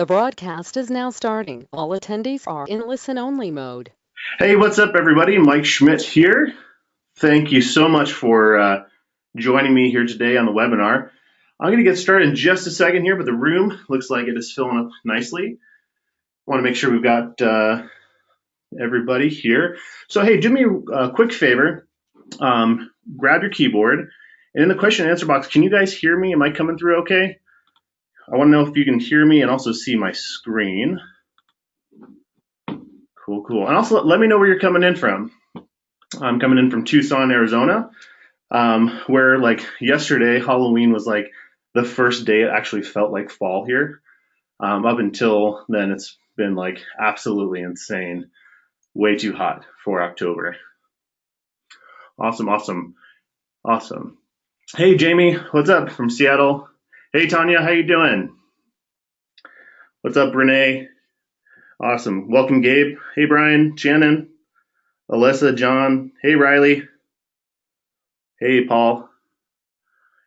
The broadcast is now starting. All attendees are in listen-only mode. Hey, what's up, everybody? Mike Schmidt here. Thank you so much for joining me here today on the webinar. I'm going to get started in just a second here, but the room looks like it is filling up nicely. I want to make sure we've got everybody here. So, hey, do me a quick favor. Grab your keyboard, and in the question and answer box, can you guys hear me? Am I coming through okay? I want to know if you can hear me and also see my screen. Cool. And also let me know where you're coming in from. I'm coming in from Tucson, Arizona, where like yesterday, Halloween was like the first day it actually felt like fall here. Up until then, it's been like absolutely insane, way too hot for October. Awesome. Hey, Jamie, what's up from Seattle? Hey, Tanya, how you doing? What's up, Renee? Awesome. Welcome, Gabe. Hey, Brian, Shannon, Alyssa, John. Hey, Riley. Hey, Paul.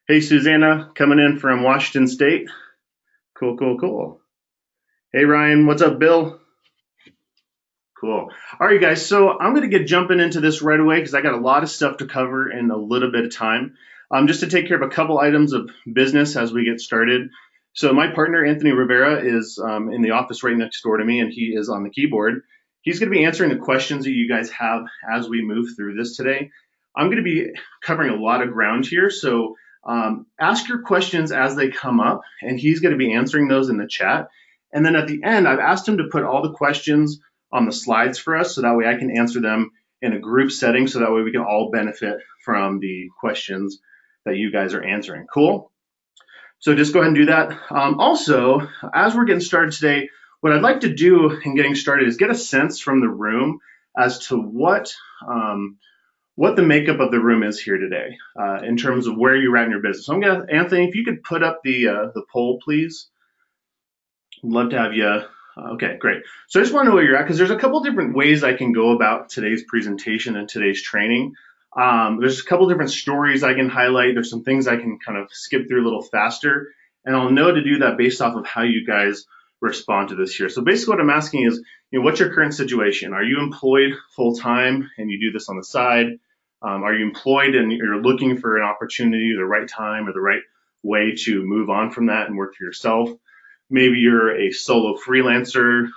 Hey, Susanna, coming in from Washington State. Cool. Hey, Ryan, what's up, Bill? Cool. All right, guys, so I'm going to get jumping into this right away because I got a lot of stuff to cover in a little bit of time. Just to take care of a couple items of business as we get started. So my partner, Anthony Rivera, is in the office right next door to me, and he is on the keyboard. He's going to be answering the questions that you guys have as we move through this today. I'm going to be covering a lot of ground here, so ask your questions as they come up, and he's going to be answering those in the chat. And then at the end, I've asked him to put all the questions on the slides for us so that way I can answer them in a group setting so that way we can all benefit from the questions that you guys are answering. Cool? So just go ahead and do that. Also, as we're getting started today, what I'd like to do in getting started is get a sense from the room as to what the makeup of the room is here today in terms of where you're at in your business. So I'm gonna, Anthony, if you could put up the poll, please. I'd love to have you. Okay, great. So I just want to know where you're at because there's a couple different ways I can go about today's presentation and today's training. There's a couple different stories I can highlight. There's some things I can kind of skip through a little faster, and I'll know to do that based off of how you guys respond to this here. So basically what I'm asking is, what's your current situation? Are you employed full time and you do this on the side? Are you employed and you're looking for an opportunity, the right time or the right way to move on from that and work for yourself? Maybe you're a solo freelancer.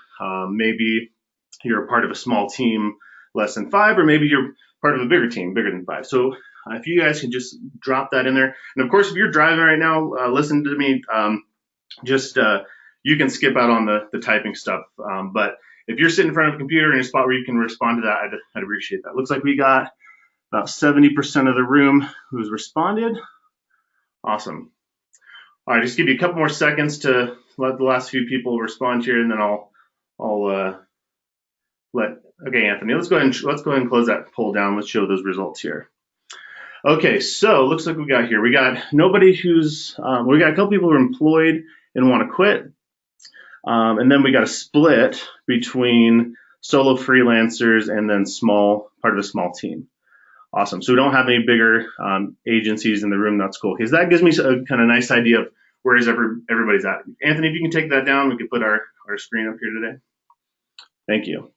Maybe you're a part of a small team, less than 5, or maybe you're part of a bigger team, bigger than 5. So if you guys can just drop that in there. And of course, if you're driving right now, listen to me. You can skip out on the typing stuff. But if you're sitting in front of a computer in a spot where you can respond to that, I'd appreciate that. Looks like we got about 70% of the room who's responded. Awesome. All right, just give you a couple more seconds to let the last few people respond here, and then I'll let. Okay, Anthony, let's go ahead and close that poll down. Let's show those results here. Okay, so looks like we got nobody who's we got a couple people who are employed and want to quit, and then we got a split between solo freelancers and then part of a small team. Awesome. So we don't have any bigger agencies in the room. That's cool because that gives me a kind of nice idea of where is everybody's at. Anthony, if you can take that down, we can put our screen up here today. Thank you.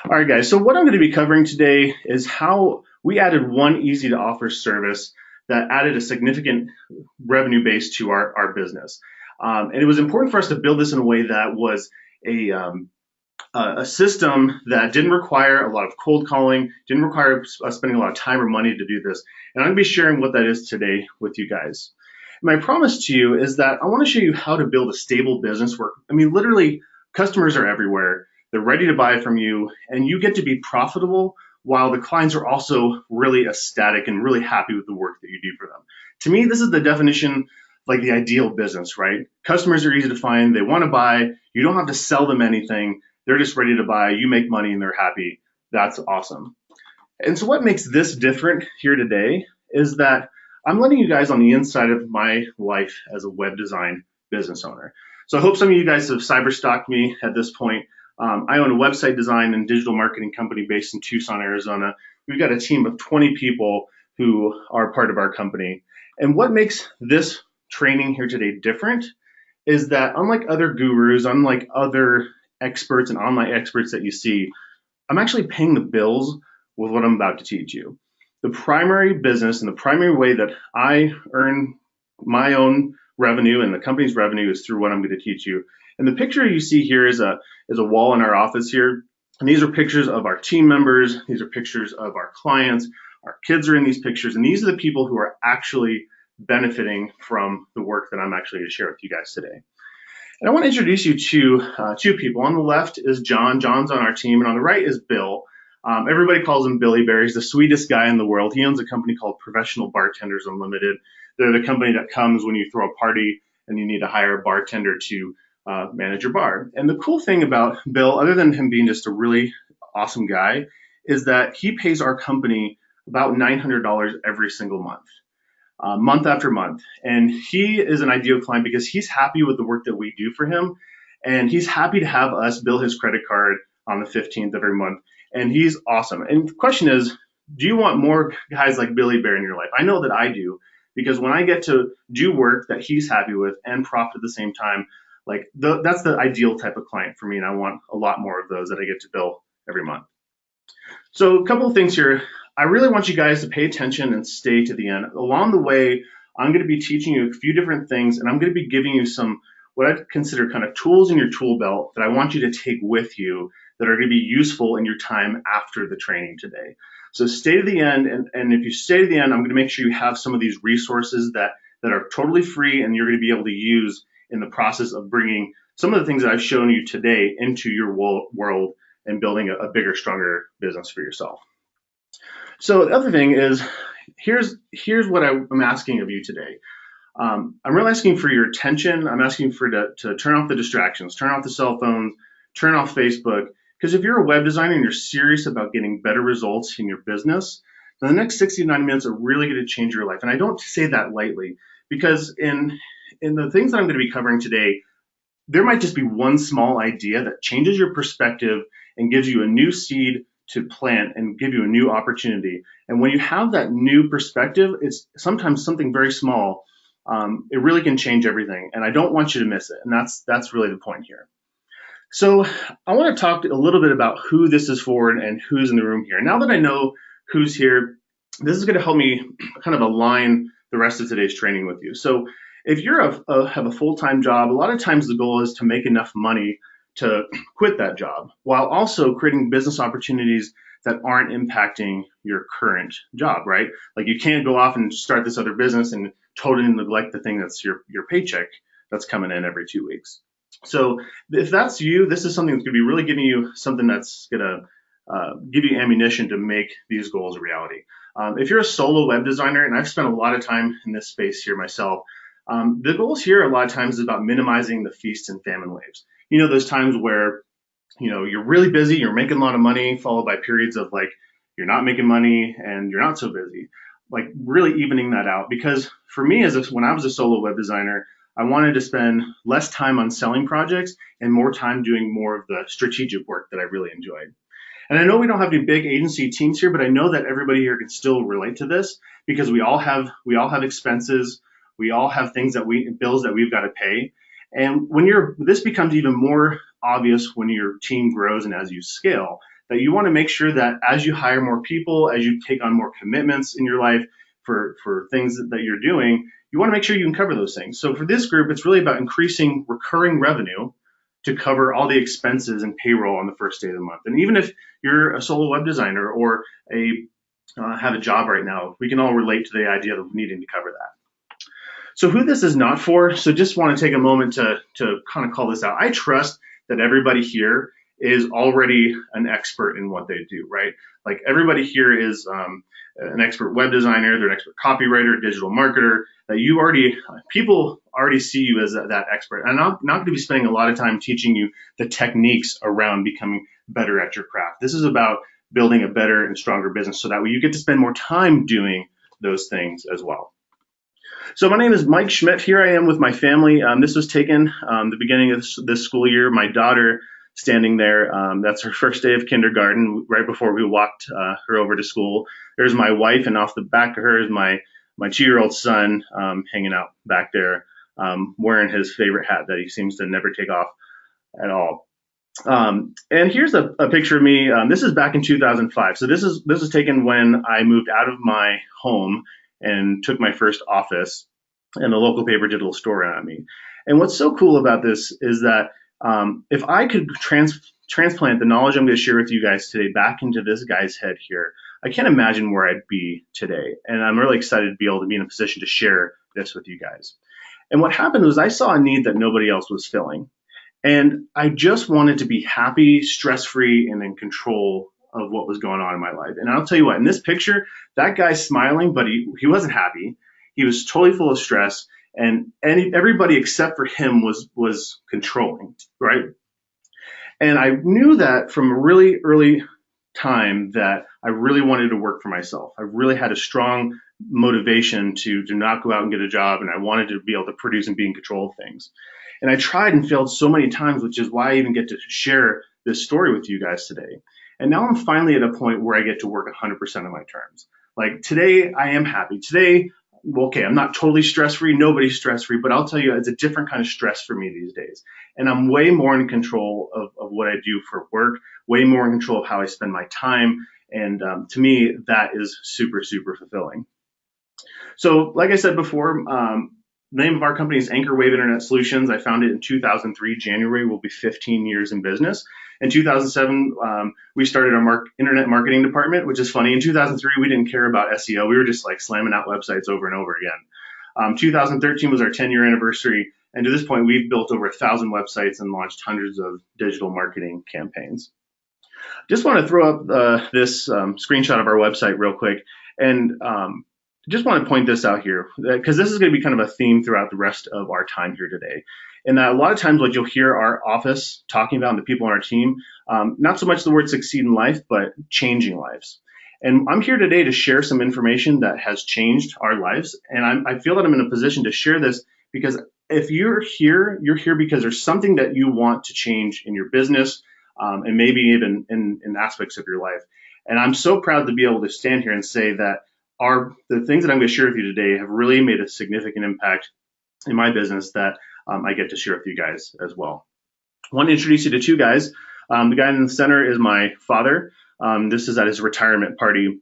All right, guys. So what I'm going to be covering today is how we added one easy to offer service that added a significant revenue base to our business. And it was important for us to build this in a way that was a system that didn't require a lot of cold calling, didn't require us spending a lot of time or money to do this. And I'm going to be sharing what that is today with you guys. My promise to you is that I want to show you how to build a stable business where, literally customers are everywhere. They're ready to buy from you and you get to be profitable while the clients are also really ecstatic and really happy with the work that you do for them. To me, this is the definition, like the ideal business, right? Customers are easy to find. They want to buy. You don't have to sell them anything. They're just ready to buy. You make money and they're happy. That's awesome. And so what makes this different here today is that I'm letting you guys on the inside of my life as a web design business owner. So I hope some of you guys have cyberstalked me at this point. I own a website design and digital marketing company based in Tucson, Arizona. We've got a team of 20 people who are part of our company. And what makes this training here today different is that unlike other gurus, unlike other experts and online experts that you see, I'm actually paying the bills with what I'm about to teach you. The primary business and the primary way that I earn my own revenue and the company's revenue is through what I'm going to teach you. And the picture you see here is a wall in our office here. And these are pictures of our team members. These are pictures of our clients. Our kids are in these pictures. And these are the people who are actually benefiting from the work that I'm actually going to share with you guys today. And I want to introduce you to two people. On the left is John. John's on our team. And on the right is Bill. Everybody calls him Billy Bear. He's the sweetest guy in the world. He owns a company called Professional Bartenders Unlimited. They're the company that comes when you throw a party and you need to hire a bartender to manage your bar. And the cool thing about Bill, other than him being just a really awesome guy, is that he pays our company about $900 every single month after month. And he is an ideal client because he's happy with the work that we do for him. And he's happy to have us bill his credit card on the 15th of every month. And he's awesome. And the question is, do you want more guys like Billy Bear in your life? I know that I do, because when I get to do work that he's happy with and profit at the same time, that's the ideal type of client for me. And I want a lot more of those that I get to bill every month. So a couple of things here. I really want you guys to pay attention and stay to the end. Along the way, I'm going to be teaching you a few different things, and I'm going to be giving you some what I consider kind of tools in your tool belt that I want you to take with you that are going to be useful in your time after the training today. So stay to the end, and if you stay to the end, I'm going to make sure you have some of these resources that are totally free and you're going to be able to use in the process of bringing some of the things that I've shown you today into your world and building a bigger, stronger business for yourself. So the other thing is, here's what I'm asking of you today. I'm really asking for your attention. I'm asking to turn off the distractions, turn off the cell phones, turn off Facebook. Because if you're a web designer and you're serious about getting better results in your business, then the next 60 to 90 minutes are really going to change your life. And I don't say that lightly, because in the things that I'm going to be covering today, there might just be one small idea that changes your perspective and gives you a new seed to plant and give you a new opportunity. And when you have that new perspective, it's sometimes something very small. It really can change everything. And I don't want you to miss it. And that's really the point here. So I want to talk a little bit about who this is for and who's in the room here. Now that I know who's here, this is going to help me kind of align the rest of today's training with you. So if you're have a full-time job, a lot of times the goal is to make enough money to quit that job while also creating business opportunities that aren't impacting your current job, right? Like you can't go off and start this other business and totally neglect the thing that's your paycheck that's coming in every 2 weeks. So if that's you, this is something that's going to be really giving you something that's going to give you ammunition to make these goals a reality. If you're a solo web designer, and I've spent a lot of time in this space here myself, the goals here a lot of times is about minimizing the feast and famine waves. You know, those times where, you're really busy, you're making a lot of money, followed by periods of like, you're not making money and you're not so busy, like really evening that out. Because for me, when I was a solo web designer, I wanted to spend less time on selling projects and more time doing more of the strategic work that I really enjoyed. And I know we don't have any big agency teams here, but I know that everybody here can still relate to this, because we all have expenses. We all have bills that we've got to pay. And this becomes even more obvious when your team grows and as you scale, that you want to make sure that as you hire more people, as you take on more commitments in your life for things that you're doing, you want to make sure you can cover those things. So for this group, it's really about increasing recurring revenue to cover all the expenses and payroll on the first day of the month. And even if you're a solo web designer or have a job right now, we can all relate to the idea of needing to cover that. So who this is not for, so just want to take a moment to kind of call this out. I trust that everybody here is already an expert in what they do, right? Like everybody here is an expert web designer, they're an expert copywriter, digital marketer, that people already see you as that expert. And I'm not going to be spending a lot of time teaching you the techniques around becoming better at your craft. This is about building a better and stronger business so that way you get to spend more time doing those things as well. So my name is Mike Schmidt. Here I am with my family. This was taken the beginning of this school year. My daughter standing there, that's her first day of kindergarten, right before we walked her over to school. There's my wife, and off the back of her is my 2-year-old son hanging out back there wearing his favorite hat that he seems to never take off at all. And here's a picture of me. This is back in 2005. So this is taken when I moved out of my home and took my first office, and the local paper did a little story on me. And what's so cool about this is that if I could transplant the knowledge I'm going to share with you guys today back into this guy's head here, I can't imagine where I'd be today. And I'm really excited to be able to be in a position to share this with you guys. And what happened was I saw a need that nobody else was filling. And I just wanted to be happy, stress-free, and in control of what was going on in my life. And I'll tell you what, in this picture, that guy's smiling, but he wasn't happy. He was totally full of stress, and everybody except for him was controlling, right? And I knew that from a really early time that I really wanted to work for myself. I really had a strong motivation to not go out and get a job, and I wanted to be able to produce and be in control of things. And I tried and failed so many times, which is why I even get to share this story with you guys today. And now I'm finally at a point where I get to work 100% of my terms. Like today, I am happy. Today, okay, I'm not totally stress-free. Nobody's stress-free, but I'll tell you, it's a different kind of stress for me these days. And I'm way more in control of what I do for work, way more in control of how I spend my time. And to me, that is super, super fulfilling. So like I said before, the name of our company is Anchor Wave Internet Solutions. I founded it in 2003. January will be 15 years in business. In 2007, we started our internet marketing department, which is funny. In 2003, we didn't care about SEO. We were just like slamming out websites over and over again. 2013 was our 10-year anniversary. And to this point, we've built over 1,000 websites and launched hundreds of digital marketing campaigns. Just want to throw up this screenshot of our website real quick. And just want to point this out here because this is going to be kind of a theme throughout the rest of our time here today. And a lot of times what you'll hear our office talking about and the people on our team, not so much the word succeed in life, but changing lives. And I'm here today to share some information that has changed our lives. And I feel that I'm in a position to share this because if you're here because there's something that you want to change in your business and maybe even in aspects of your life. And I'm so proud to be able to stand here and say that the things that I'm going to share with you today have really made a significant impact in my business that I get to share with you guys as well. I want to introduce you to two guys. The guy in the center is my father. This is at his retirement party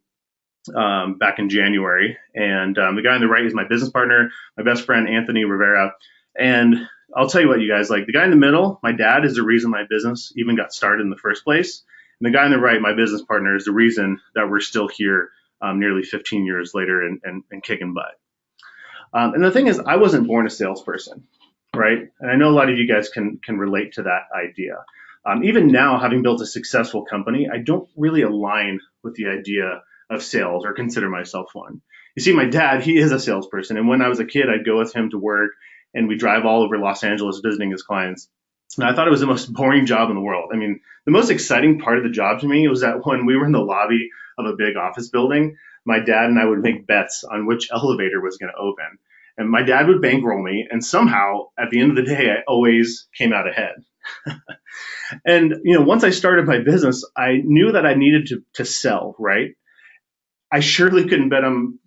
back in January. And the guy on the right is my business partner, my best friend, Anthony Rivera. And I'll tell you what, you guys, like the guy in the middle, my dad is the reason my business even got started in the first place. And the guy on the right, my business partner, is the reason that we're still here nearly 15 years later and kicking butt. And the thing is, I wasn't born a salesperson, right? And I know a lot of you guys can relate to that idea. Even now, having built a successful company, I don't really align with the idea of sales or consider myself one. You see, my dad, he is a salesperson. And when I was a kid, I'd go with him to work and we drive all over Los Angeles visiting his clients. And I thought it was the most boring job in the world. I mean, the most exciting part of the job to me was that when we were in the lobby of a big office building, my dad and I would make bets on which elevator was going to open. And my dad would bankroll me. And somehow, at the end of the day, I always came out ahead. And, once I started my business, I knew that I needed to sell, right? I surely couldn't bet on,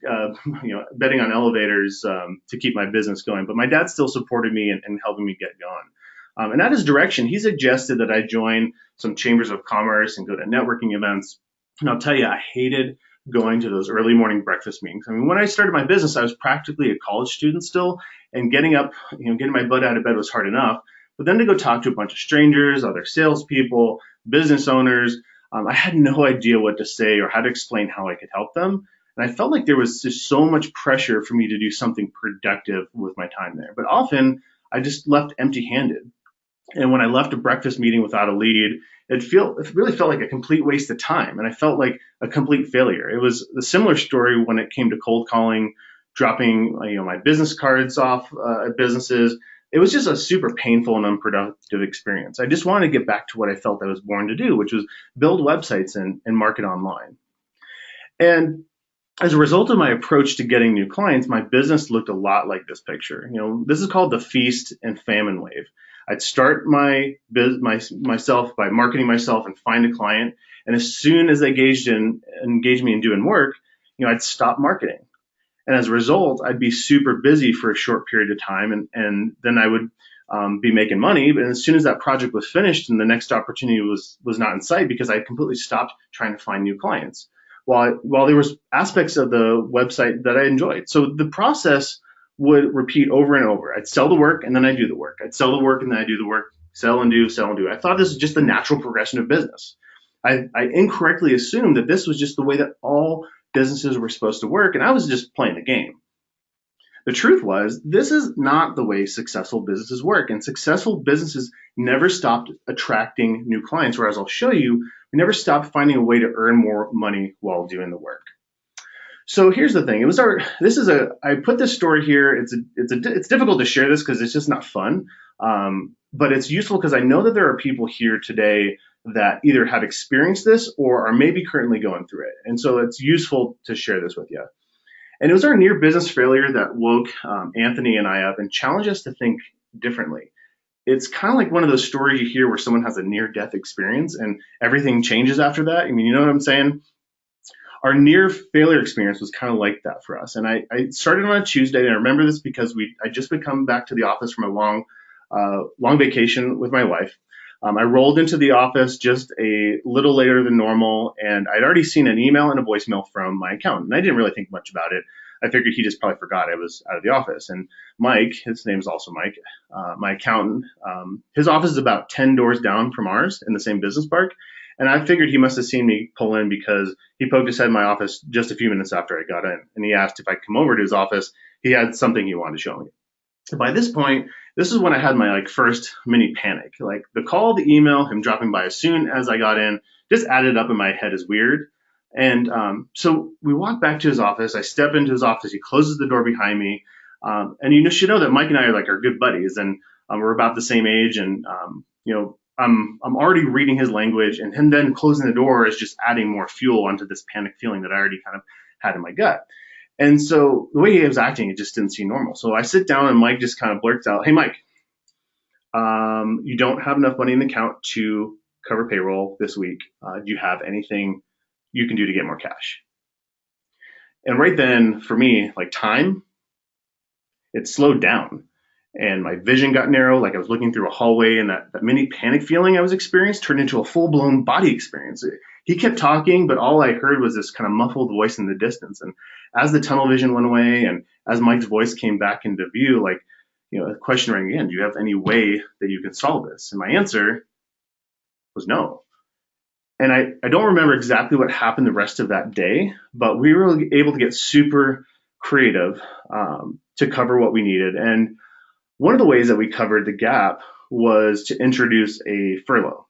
betting on elevators to keep my business going. But my dad still supported me and helping me get going. And at his direction, he suggested that I join some chambers of commerce and go to networking events. And I'll tell you, I hated going to those early morning breakfast meetings. I mean, when I started my business, I was practically a college student still, and getting up, getting my butt out of bed was hard enough. But then to go talk to a bunch of strangers, other salespeople, business owners, I had no idea what to say or how to explain how I could help them. And I felt like there was just so much pressure for me to do something productive with my time there. But often I just left empty-handed. And when I left a breakfast meeting without a lead, it really felt like a complete waste of time. And I felt like a complete failure. It was a similar story when it came to cold calling, dropping my business cards off at businesses. It was just a super painful and unproductive experience. I just wanted to get back to what I felt I was born to do, which was build websites and market online. And as a result of my approach to getting new clients, my business looked a lot like this picture. This is called the feast and famine wave. I'd start myself by marketing myself and find a client. And as soon as they engaged me in doing work, I'd stop marketing. And as a result, I'd be super busy for a short period of time, and then I would be making money. But as soon as that project was finished and the next opportunity was not in sight, because I completely stopped trying to find new clients. While there was aspects of the website that I enjoyed. So the process would repeat over and over. I'd sell the work and then I do the work. I'd sell the work and then I do the work. Sell and do, sell and do. I thought this was just the natural progression of business. I incorrectly assumed that this was just the way that all businesses were supposed to work, and I was just playing the game. The truth was, this is not the way successful businesses work, and successful businesses never stopped attracting new clients, whereas I'll show you, we never stopped finding a way to earn more money while doing the work. So here's the thing. I put this story here. It's difficult to share this because it's just not fun. But it's useful because I know that there are people here today that either have experienced this or are maybe currently going through it. And so it's useful to share this with you. And it was our near business failure that woke Anthony and I up and challenged us to think differently. It's kind of like one of those stories you hear where someone has a near death experience and everything changes after that. I mean, you know what I'm saying? Our near failure experience was kind of like that for us. And I started on a Tuesday, and I remember this because I just been come back to the office from a long vacation with my wife. I rolled into the office just a little later than normal, and I'd already seen an email and a voicemail from my accountant. And I didn't really think much about it. I figured he just probably forgot I was out of the office. And Mike, his name is also Mike, my accountant, his office is about 10 doors down from ours in the same business park. And I figured he must have seen me pull in because he poked his head in my office just a few minutes after I got in. And he asked if I'd come over to his office. He had something he wanted to show me. By this point, this is when I had my first mini panic. Like the call, the email, him dropping by as soon as I got in, just added up in my head as weird. And so we walk back to his office. I step into his office. He closes the door behind me. And you should know that Mike and I are good buddies, and we're about the same age. And I'm already reading his language, and him then closing the door is just adding more fuel onto this panic feeling that I already kind of had in my gut. And so the way he was acting, it just didn't seem normal. So I sit down, and Mike just kind of blurts out, "Hey, Mike, you don't have enough money in the account to cover payroll this week. Do you have anything you can do to get more cash?" And right then, for me, time, it slowed down. And my vision got narrow, like I was looking through a hallway, and that mini panic feeling I was experiencing turned into a full-blown body experience. He kept talking, but all I heard was this kind of muffled voice in the distance. And as the tunnel vision went away, and as Mike's voice came back into view, the question rang again: do you have any way that you can solve this? And my answer was no. And I don't remember exactly what happened the rest of that day, but we were able to get super creative to cover what we needed. And one of the ways that we covered the gap was to introduce a furlough.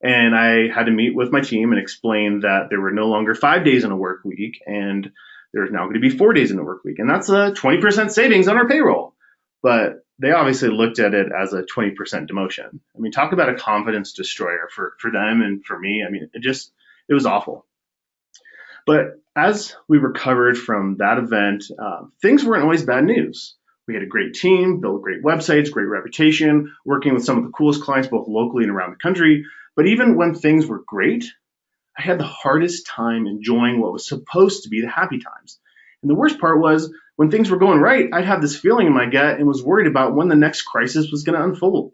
And I had to meet with my team and explain that there were no longer 5 days in a work week, and there's now going to be 4 days in a work week. And that's a 20% savings on our payroll. But they obviously looked at it as a 20% demotion. I mean, talk about a confidence destroyer for them and for me. I mean, it was awful. But as we recovered from that event, things weren't always bad news. We had a great team, built great websites, great reputation, working with some of the coolest clients both locally and around the country. But even when things were great, I had the hardest time enjoying what was supposed to be the happy times. And the worst part was when things were going right, I'd have this feeling in my gut and was worried about when the next crisis was going to unfold.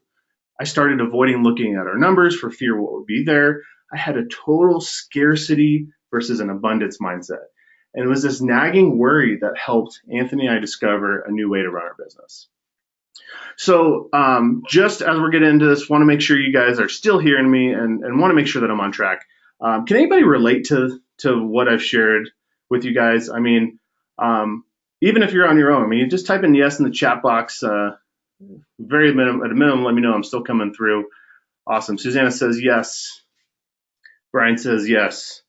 I started avoiding looking at our numbers for fear of what would be there. I had a total scarcity versus an abundance mindset. And it was this nagging worry that helped Anthony and I discover a new way to run our business. So just as we're getting into this, want to make sure you guys are still hearing me and want to make sure that I'm on track. Can anybody relate to what I've shared with you guys? I mean, even if you're on your own, I mean, you just type in yes in the chat box. At a minimum, let me know I'm still coming through. Awesome. Susanna says yes. Brian says yes.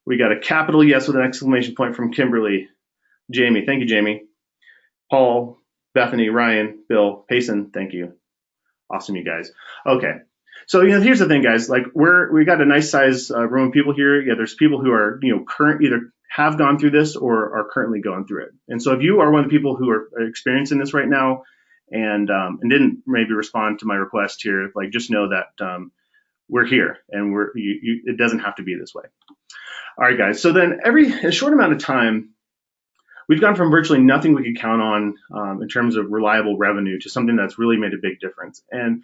We got a capital yes with an exclamation point from Kimberly. Jamie, thank you, Jamie. Paul, Bethany, Ryan, Bill, Payson, thank you. Awesome, you guys. Okay. So, here's the thing, guys. We got a nice size room of people here. Yeah, there's people who are, either have gone through this or are currently going through it. And so if you are one of the people who are experiencing this right now and didn't maybe respond to my request here, just know that we're here and it doesn't have to be this way. All right, guys. So then a short amount of time, we've gone from virtually nothing we could count on in terms of reliable revenue to something that's really made a big difference. And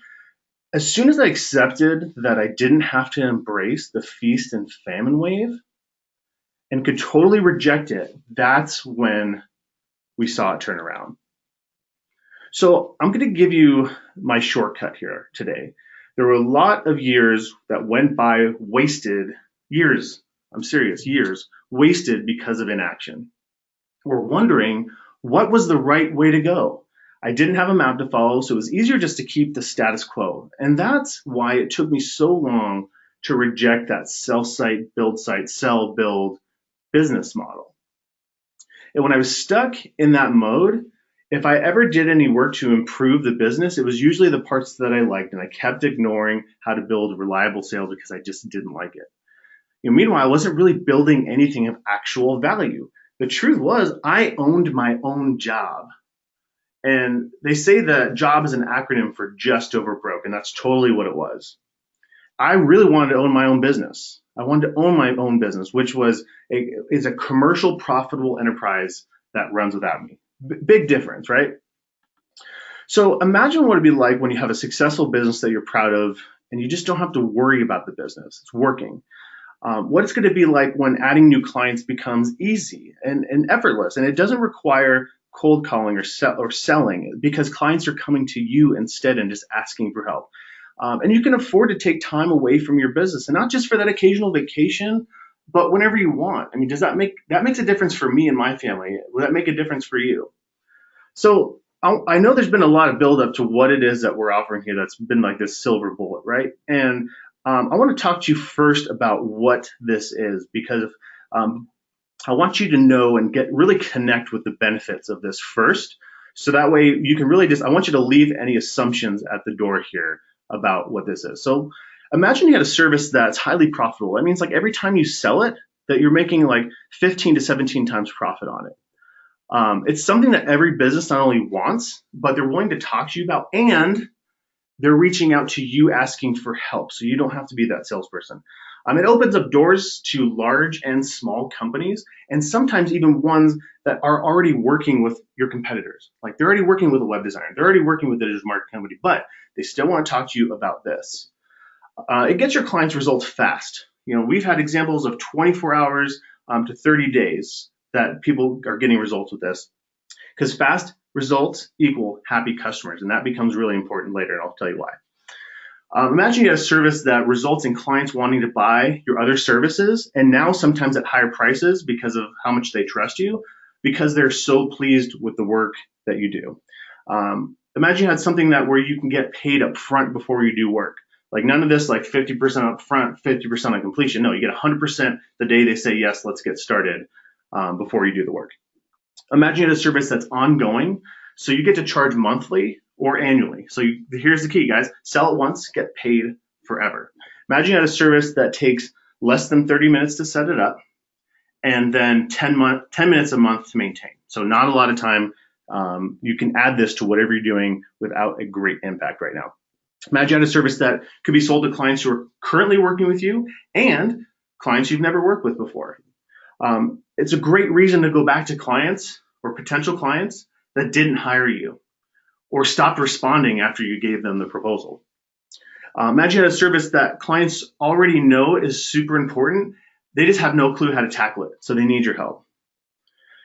as soon as I accepted that I didn't have to embrace the feast and famine wave and could totally reject it, that's when we saw it turn around. So I'm going to give you my shortcut here today. There were a lot of years that went by wasted, years, I'm serious, years wasted because of inaction. We're wondering what was the right way to go. I didn't have a map to follow, so it was easier just to keep the status quo. And that's why it took me so long to reject that sell site, sell, build business model. And when I was stuck in that mode, if I ever did any work to improve the business, it was usually the parts that I liked, and I kept ignoring how to build reliable sales because I just didn't like it. Meanwhile, I wasn't really building anything of actual value. The truth was, I owned my own job. And they say that job is an acronym for just over broke, and that's totally what it was. I really wanted to own my own business. I wanted to own my own business, which is a commercial profitable enterprise that runs without me. Big difference, right? So imagine what it'd be like when you have a successful business that you're proud of and you just don't have to worry about the business. It's working. What it's going to be like when adding new clients becomes easy and effortless, and it doesn't require cold calling or selling because clients are coming to you instead and just asking for help. And you can afford to take time away from your business, and not just for that occasional vacation, but whenever you want. I mean, that makes a difference for me and my family? Will that make a difference for you? So I know there's been a lot of buildup to what it is that we're offering here that's been like this silver bullet, right? And I want to talk to you first about what this is, because I want you to know and really connect with the benefits of this first. So that way you can really I want you to leave any assumptions at the door here about what this is. So imagine you had a service that's highly profitable. That means like every time you sell it, that you're making like 15 to 17 times profit on it. It's something that every business not only wants, but they're willing to talk to you about, and they're reaching out to you asking for help, so you don't have to be that salesperson. It opens up doors to large and small companies, and sometimes even ones that are already working with your competitors. Like they're already working with a web designer, they're already working with a digital marketing company, but they still want to talk to you about this. It gets your clients results fast. We've had examples of 24 hours to 30 days that people are getting results with this, because fast results equal happy customers, and that becomes really important later, and I'll tell you why. Imagine you have a service that results in clients wanting to buy your other services, and now sometimes at higher prices because of how much they trust you, because they're so pleased with the work that you do. Imagine you had something where you can get paid up front before you do work. Like none of this like 50% up front, 50% on completion. No, you get 100% the day they say, yes, let's get started, before you do the work. Imagine you have a service that's ongoing, so you get to charge monthly or annually. So here's the key, guys. Sell it once, get paid forever. Imagine you had a service that takes less than 30 minutes to set it up, and then 10 minutes a month to maintain. So not a lot of time. You can add this to whatever you're doing without a great impact right now. Imagine you had a service that could be sold to clients who are currently working with you and clients you've never worked with before. It's a great reason to go back to clients or potential clients that didn't hire you or stopped responding after you gave them the proposal. Imagine you had a service that clients already know is super important. They just have no clue how to tackle it, so they need your help.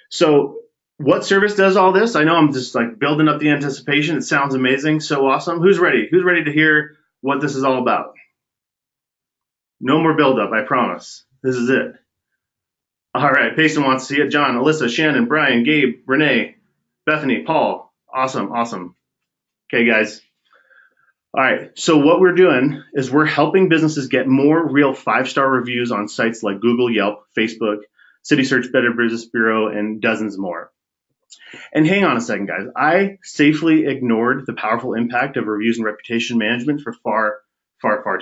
So what service does all this? I know I'm just like building up the anticipation. It sounds amazing, so awesome. Who's ready? Who's ready to hear what this is all about? No more buildup, I promise. This is it. All right, Payson wants to see it. John, Alyssa, Shannon, Brian, Gabe, Renee, Bethany, Paul. Awesome. Okay, guys. All right, so what we're doing is we're helping businesses get more real 5-star reviews on sites like Google, Yelp, Facebook, City Search, Better Business Bureau, and dozens more. And hang on a second, guys. I safely ignored the powerful impact of reviews and reputation management for far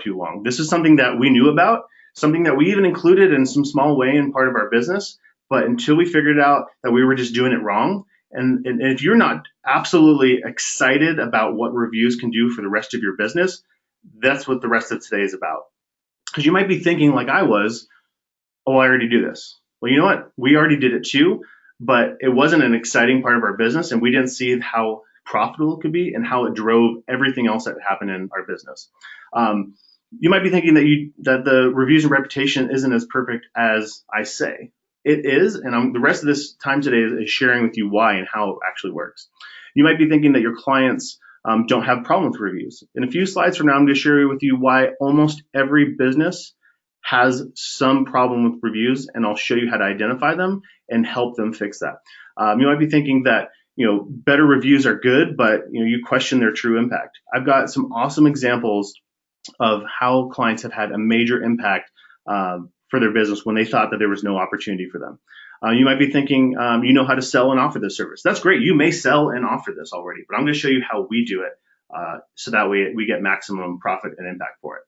too long. This is something that we knew about, something that we even included in some small way in part of our business, but until we figured out that we were just doing it wrong. And if you're not absolutely excited about what reviews can do for the rest of your business, that's what the rest of today is about. Because you might be thinking like I was, oh, I already do this. Well, you know what? We already did it too. but it wasn't an exciting part of our business, and we didn't see how profitable it could be and how it drove everything else that happened in our business. You might be thinking that the reviews and reputation isn't as perfect as I say. It is, and the rest of this time today is sharing with you why and how it actually works. You might be thinking that your clients don't have a problem with reviews. In a few slides from now, I'm going to share with you why almost every business has some problem with reviews, and I'll show you how to identify them and help them fix that. You might be thinking that better reviews are good, but you question their true impact. I've got some awesome examples of how clients have had a major impact for their business when they thought that there was no opportunity for them. You might be thinking you know how to sell and offer this service. That's great. You may sell and offer this already, but I'm going to show you how we do it so that way we get maximum profit and impact for it.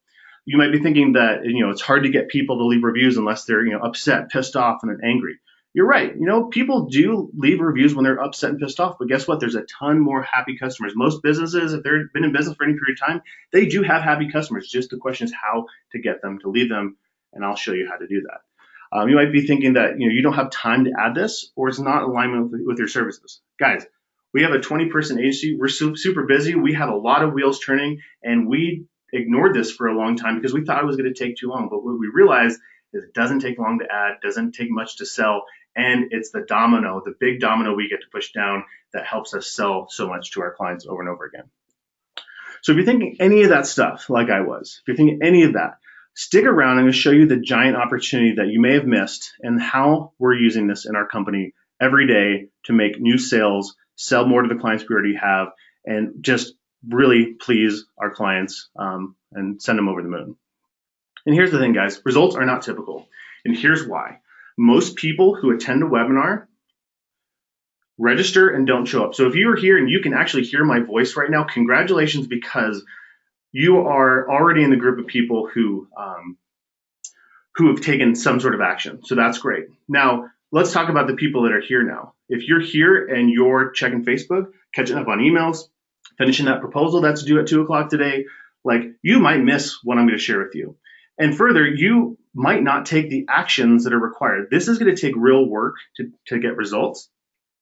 You might be thinking that it's hard to get people to leave reviews unless they're upset, pissed off, and angry. You're right. People do leave reviews when they're upset and pissed off, but guess what? There's a ton more happy customers. Most businesses, if they've been in business for any period of time, they do have happy customers. Just the question is how to get them to leave them, and I'll show you how to do that. You might be thinking that you don't have time to add this, or it's not in alignment with your services. Guys, we have a 20-person agency. We're super busy. We have a lot of wheels turning, and we ignored this for a long time because we thought it was going to take too long. But what we realized is it doesn't take long to add, doesn't take much to sell, and it's the big domino we get to push down that helps us sell so much to our clients over and over again. So if you're thinking any of that stuff, like I was, if you're thinking any of that, stick around. I'm going to show you the giant opportunity that you may have missed and how we're using this in our company every day to make new sales, sell more to the clients we already have, and just really please our clients and send them over the moon. And here's the thing, guys, results are not typical. And here's why. Most people who attend a webinar register and don't show up. So if you are here and you can actually hear my voice right now, congratulations, because you are already in the group of people who have taken some sort of action. So that's great. Now, let's talk about the people that are here now. If you're here and you're checking Facebook, catching up on emails, finishing that proposal that's due at 2 o'clock today, you might miss what I'm going to share with you. And further, you might not take the actions that are required. This is going to take real work to get results.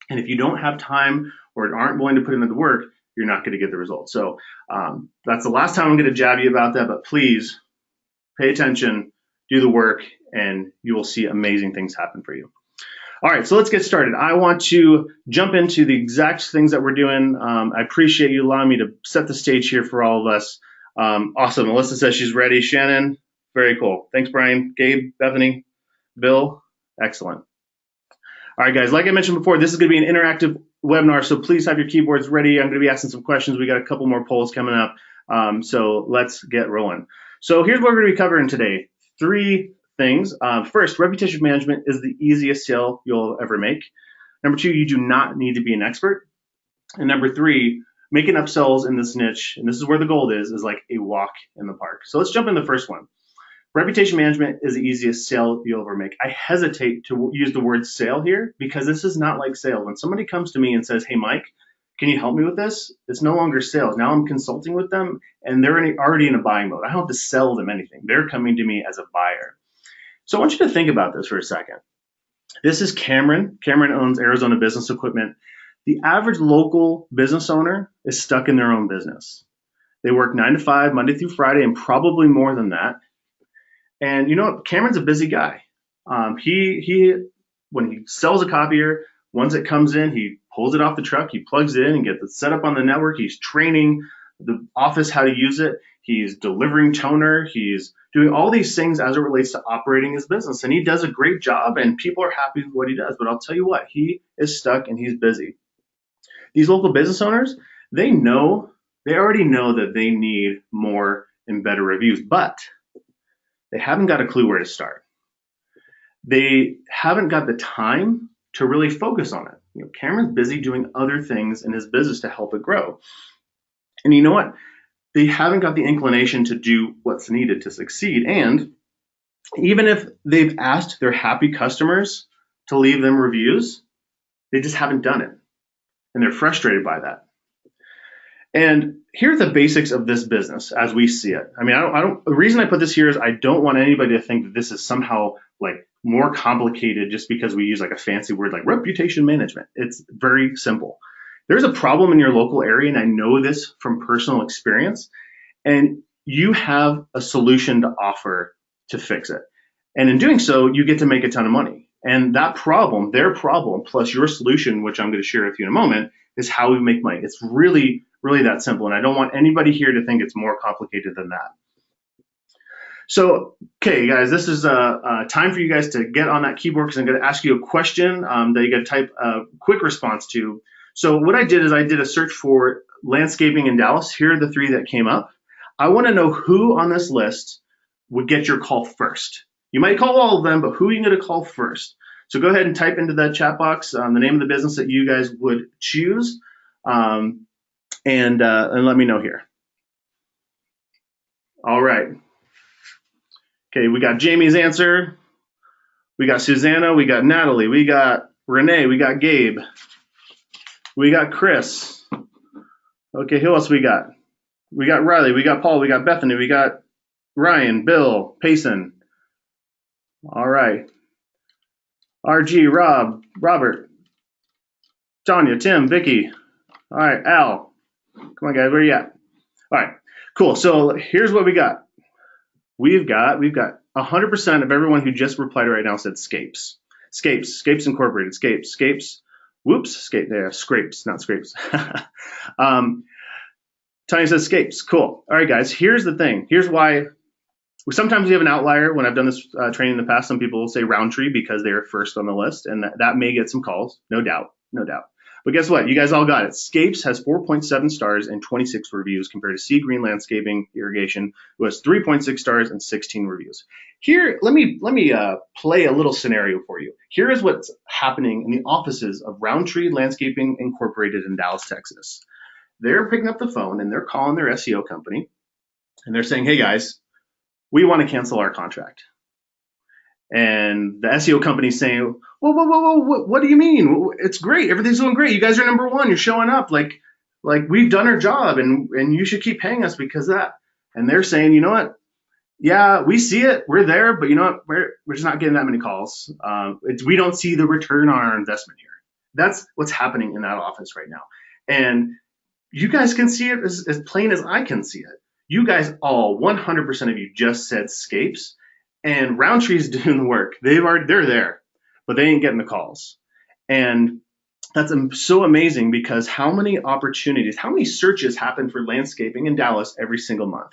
And if you don't have time or aren't willing to put in the work, you're not going to get the results. So that's the last time I'm going to jab you about that, but please pay attention, do the work, and you will see amazing things happen for you. All right, so let's get started. I want to jump into the exact things that we're doing. I appreciate you allowing me to set the stage here for all of us. Awesome. Melissa says she's ready. Shannon, very cool. Thanks, Brian. Gabe, Bethany, Bill, excellent. All right, guys, like I mentioned before, this is going to be an interactive webinar, so please have your keyboards ready. I'm going to be asking some questions. We got a couple more polls coming up, so let's get rolling. So here's what we're going to be covering today. 3 things. First, reputation management is the easiest sale you'll ever make. Number 2, you do not need to be an expert. And number 3, making upsells in this niche, and this is where the gold is like a walk in the park. So let's jump in the first one. Reputation management is the easiest sale you'll ever make. I hesitate to use the word sale here because this is not like sales. When somebody comes to me and says, hey, Mike, can you help me with this? It's no longer sales. Now I'm consulting with them and they're already in a buying mode. I don't have to sell them anything. They're coming to me as a buyer. So I want you to think about this for a second. This is Cameron. Cameron owns Arizona Business Equipment. The average local business owner is stuck in their own business. They work 9 to 5, Monday through Friday, and probably more than that. And you know what? Cameron's a busy guy. When he sells a copier, once it comes in, he pulls it off the truck, he plugs it in and gets it set up on the network. He's training the office how to use it. He's delivering toner. He's doing all these things as it relates to operating his business. And he does a great job and people are happy with what he does. But I'll tell you what, he is stuck and he's busy. These local business owners, they already know that they need more and better reviews, but they haven't got a clue where to start. They haven't got the time to really focus on it. Cameron's busy doing other things in his business to help it grow. And you know what? They haven't got the inclination to do what's needed to succeed. And even if they've asked their happy customers to leave them reviews, they just haven't done it. And they're frustrated by that. And here are the basics of this business as we see it. I mean, the reason I put this here is I don't want anybody to think that this is somehow like more complicated just because we use like a fancy word like reputation management. It's very simple. There's a problem in your local area, and I know this from personal experience, and you have a solution to offer to fix it. And in doing so, you get to make a ton of money. And that problem, their problem, plus your solution, which I'm going to share with you in a moment, is how we make money. It's really, really that simple. And I don't want anybody here to think it's more complicated than that. So, okay, guys, this is time for you guys to get on that keyboard because I'm going to ask you a question that you got to type a quick response to. So what I did is I did a search for landscaping in Dallas. Here are the 3 that came up. I want to know who on this list would get your call first. You might call all of them, but who are you going to call first? So go ahead and type into that chat box the name of the business that you guys would choose, and let me know here. All right. Okay, we got Jamie's answer. We got Susanna. We got Natalie. We got Renee. We got Gabe. We got Chris. Okay, who else we got? We got Riley. We got Paul. We got Bethany. We got Ryan, Bill, Payson. All right. RG, Rob, Robert, Tanya, Tim, Vicky. All right, Al. Come on, guys, where are you at? All right, cool. So here's what we got. We've got 100% of everyone who just replied right now said Scapes. Scapes Incorporated, Scapes. Whoops, Scrapes, not Scrapes. Tanya says Scapes, cool. All right, guys, here's the thing. Here's why. Sometimes we have an outlier. When I've done this training in the past, some people will say Roundtree because they're first on the list, and that may get some calls, no doubt. But guess what? You guys all got it. Scapes has 4.7 stars and 26 reviews compared to Sea Green Landscaping Irrigation, who has 3.6 stars and 16 reviews. Here, let me play a little scenario for you. Here is what's happening in the offices of Roundtree Landscaping Incorporated in Dallas, Texas. They're picking up the phone and they're calling their SEO company, and they're saying, hey guys, we want to cancel our contract. And the SEO company's saying, whoa, what do you mean? It's great. Everything's going great. You guys are number 1. You're showing up like we've done our job and you should keep paying us because of that. And they're saying, you know what? Yeah, we see it. We're there, but you know what? We're just not getting that many calls. We don't see the return on our investment here. That's what's happening in that office right now. And you guys can see it as plain as I can see it. You guys all, 100% of you just said Scapes, and Roundtree's doing the work. They're there, but they ain't getting the calls. And that's so amazing because how many opportunities, how many searches happen for landscaping in Dallas every single month?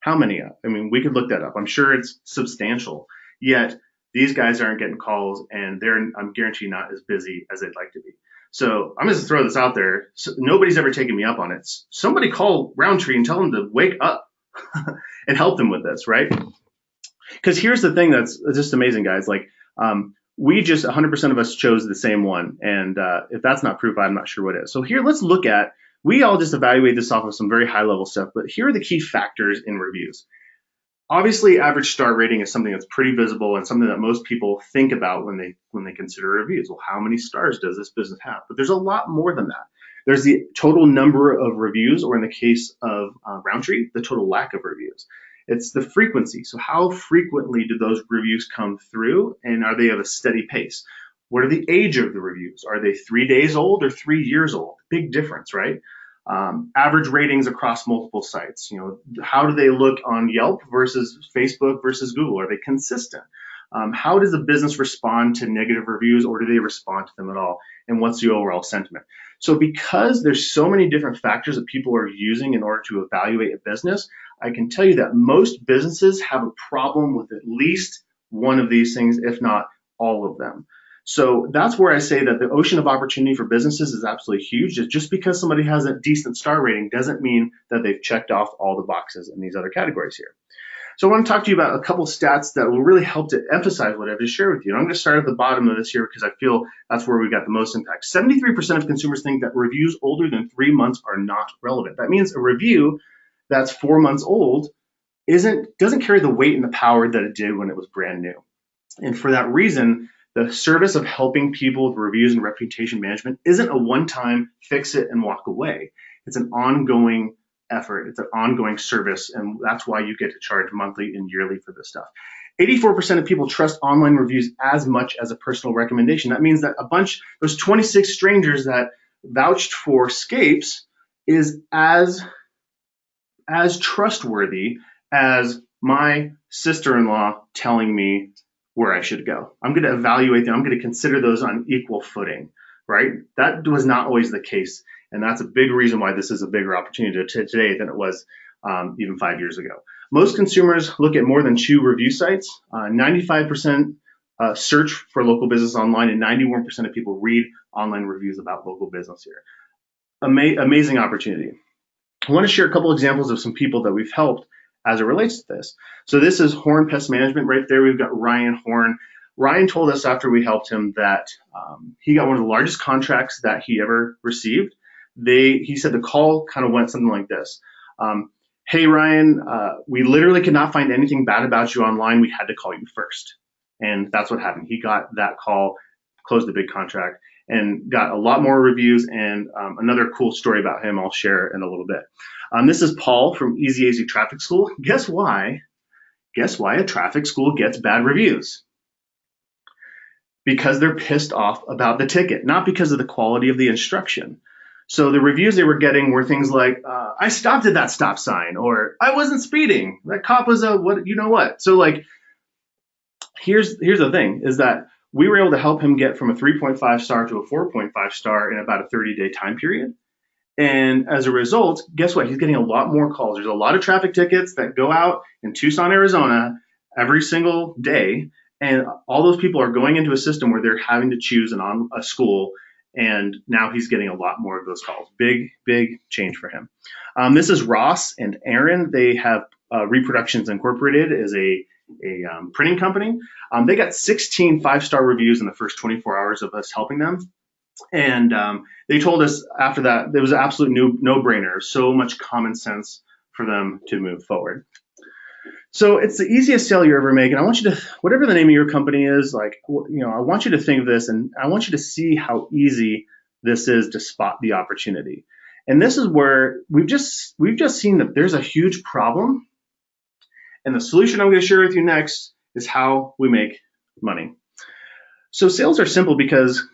How many? I mean, we could look that up. I'm sure it's substantial. Yet these guys aren't getting calls, and I'm guaranteed not as busy as they'd like to be. So I'm just throw this out there. So nobody's ever taken me up on it. Somebody call Roundtree and tell them to wake up and help them with this, right? Because here's the thing that's just amazing, guys. We just 100% of us chose the same one, and if that's not proof, I'm not sure what is. So here, let's look at. We all just evaluate this off of some very high level stuff, but here are the key factors in reviews. Obviously, average star rating is something that's pretty visible and something that most people think about when they consider reviews. Well, how many stars does this business have? But there's a lot more than that. There's the total number of reviews, or in the case of Roundtree, the total lack of reviews. It's the frequency. So how frequently do those reviews come through, and are they of a steady pace? What are the age of the reviews? Are they 3 days old or 3 years old? Big difference, right? Average ratings across multiple sites. How do they look on Yelp versus Facebook versus Google? Are they consistent? How does the business respond to negative reviews, or do they respond to them at all? And what's the overall sentiment? So because there's so many different factors that people are using in order to evaluate a business, I can tell you that most businesses have a problem with at least one of these things, if not all of them. So that's where I say that the ocean of opportunity for businesses is absolutely huge. Just because somebody has a decent star rating doesn't mean that they've checked off all the boxes in these other categories here. So I want to talk to you about a couple stats that will really help to emphasize what I've just shared with you. And I'm going to start at the bottom of this here because I feel that's where we got the most impact. 73% of consumers think that reviews older than 3 months are not relevant. That means a review that's 4 months old doesn't carry the weight and the power that it did when it was brand new. And for that reason, the service of helping people with reviews and reputation management isn't a one-time fix it and walk away. It's an ongoing effort. It's an ongoing service, and that's why you get to charge monthly and yearly for this stuff. 84% of people trust online reviews as much as a personal recommendation. That means that those 26 strangers that vouched for Scapes is as trustworthy as my sister-in-law telling me where I should go. I'm going to evaluate them. I'm going to consider those on equal footing, right? That was not always the case. And that's a big reason why this is a bigger opportunity today than it was even 5 years ago. Most consumers look at more than 2 review sites. 95% search for local business online, and 91% of people read online reviews about local business here. Amazing opportunity. I want to share a couple examples of some people that we've helped as it relates to this. So this is Horn Pest Management right there. We've got Ryan Horn. Ryan told us after we helped him that he got one of the largest contracts that he ever received. He said the call kind of went something like this. Hey, Ryan, we literally could not find anything bad about you online. We had to call you first. And that's what happened. He got that call, closed the big contract, and got a lot more reviews. And another cool story about him I'll share in a little bit. This is Paul from Easy AZ Traffic School. Guess why? Guess why a traffic school gets bad reviews? Because they're pissed off about the ticket, not because of the quality of the instruction. So the reviews they were getting were things like, I stopped at that stop sign, or I wasn't speeding. That cop was what. So like, here's the thing, is that we were able to help him get from a 3.5 star to a 4.5 star in about a 30-day time period. And as a result, guess what? He's getting a lot more calls. There's a lot of traffic tickets that go out in Tucson, Arizona every single day. And all those people are going into a system where they're having to choose a school. And now he's getting a lot more of those calls. Big, big change for him. This is Ross and Aaron. They have Reproductions Incorporated as a printing company. They got 16 5-star reviews in the first 24 hours of us helping them. And they told us after that there was an absolute no-brainer, so much common sense for them to move forward. So it's the easiest sale you ever make. And I want you to, whatever the name of your company is, I want you to think of this, and I want you to see how easy this is to spot the opportunity. And this is where we've just seen that there's a huge problem. And the solution I'm going to share with you next is how we make money. So sales are simple because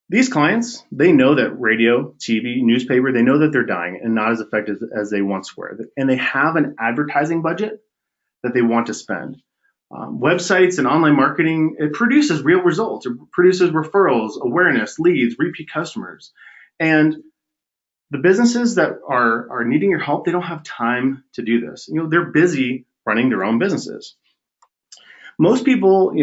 these clients, they know that radio, TV, newspaper, they know that they're dying and not as effective as they once were. And they have an advertising budget that they want to spend. Websites and online marketing, it produces real results. It produces referrals, awareness, leads, repeat customers. And the businesses that are needing your help, they don't have time to do this. They're busy running their own businesses. Most people,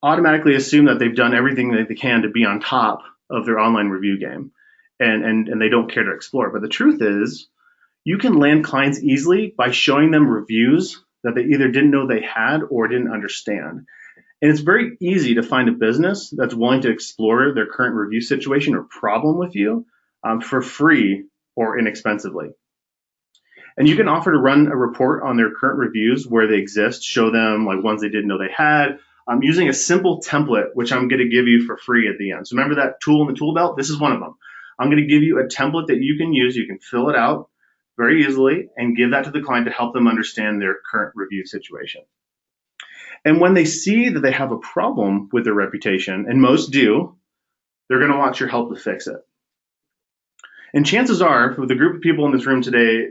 automatically assume that they've done everything that they can to be on top of their online review game, and they don't care to explore. But the truth is, you can land clients easily by showing them reviews that they either didn't know they had or didn't understand. And it's very easy to find a business that's willing to explore their current review situation or problem with you for free or inexpensively. And you can offer to run a report on their current reviews where they exist, show them like ones they didn't know they had, using a simple template, which I'm going to give you for free at the end. So remember that tool in the tool belt? This is one of them. I'm going to give you a template that you can use. You can fill it out very easily and give that to the client to help them understand their current review situation. And when they see that they have a problem with their reputation, and most do, they're going to want your help to fix it. And chances are, with the group of people in this room today,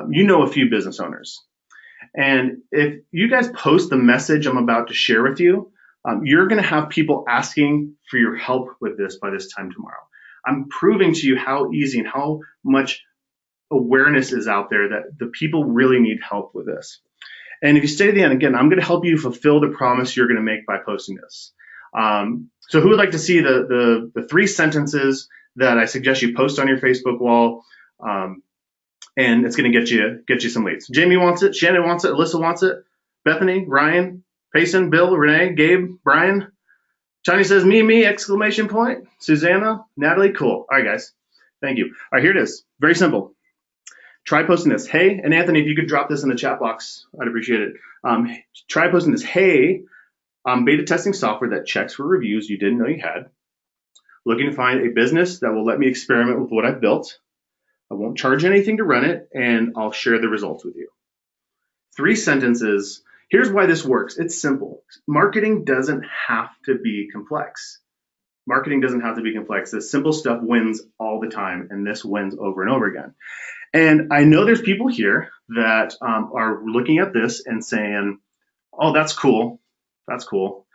you know a few business owners. And if you guys post the message I'm about to share with you, you're going to have people asking for your help with this by this time tomorrow. I'm proving to you how easy and how much awareness is out there that the people really need help with this. And if you stay to the end, again, I'm going to help you fulfill the promise you're going to make by posting this. So who would like to see the 3 sentences that I suggest you post on your Facebook wall? And it's going to get you some leads. Jamie wants it. Shannon wants it. Alyssa wants it. Bethany, Ryan, Payson, Bill, Renee, Gabe, Brian. Johnny says, me, exclamation point. Susanna, Natalie, cool. All right, guys. Thank you. All right, here it is. Very simple. Try posting this. Hey, and Anthony, if you could drop this in the chat box, I'd appreciate it. Try posting this. Hey, I'm beta testing software that checks for reviews you didn't know you had. Looking to find a business that will let me experiment with what I've built. I won't charge anything to run it, and I'll share the results with you. 3 sentences. Here's why this works. It's simple. Marketing doesn't have to be complex. Marketing doesn't have to be complex. This simple stuff wins all the time, and this wins over and over again. And I know there's people here that are looking at this and saying, oh, that's cool. That's cool.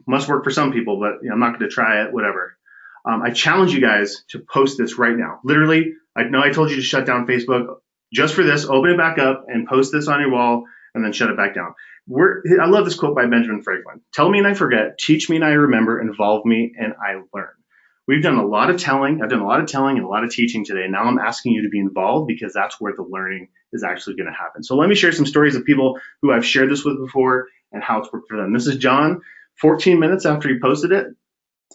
Must work for some people, but I'm not going to try it, whatever. I challenge you guys to post this right now. Literally, I know I told you to shut down Facebook. Just for this, open it back up and post this on your wall and then shut it back down. I love this quote by Benjamin Franklin. Tell me and I forget, teach me and I remember, involve me and I learn. We've done a lot of telling. I've done a lot of telling and a lot of teaching today. Now I'm asking you to be involved because that's where the learning is actually going to happen. So let me share some stories of people who I've shared this with before and how it's worked for them. This is John. 14 minutes after he posted it,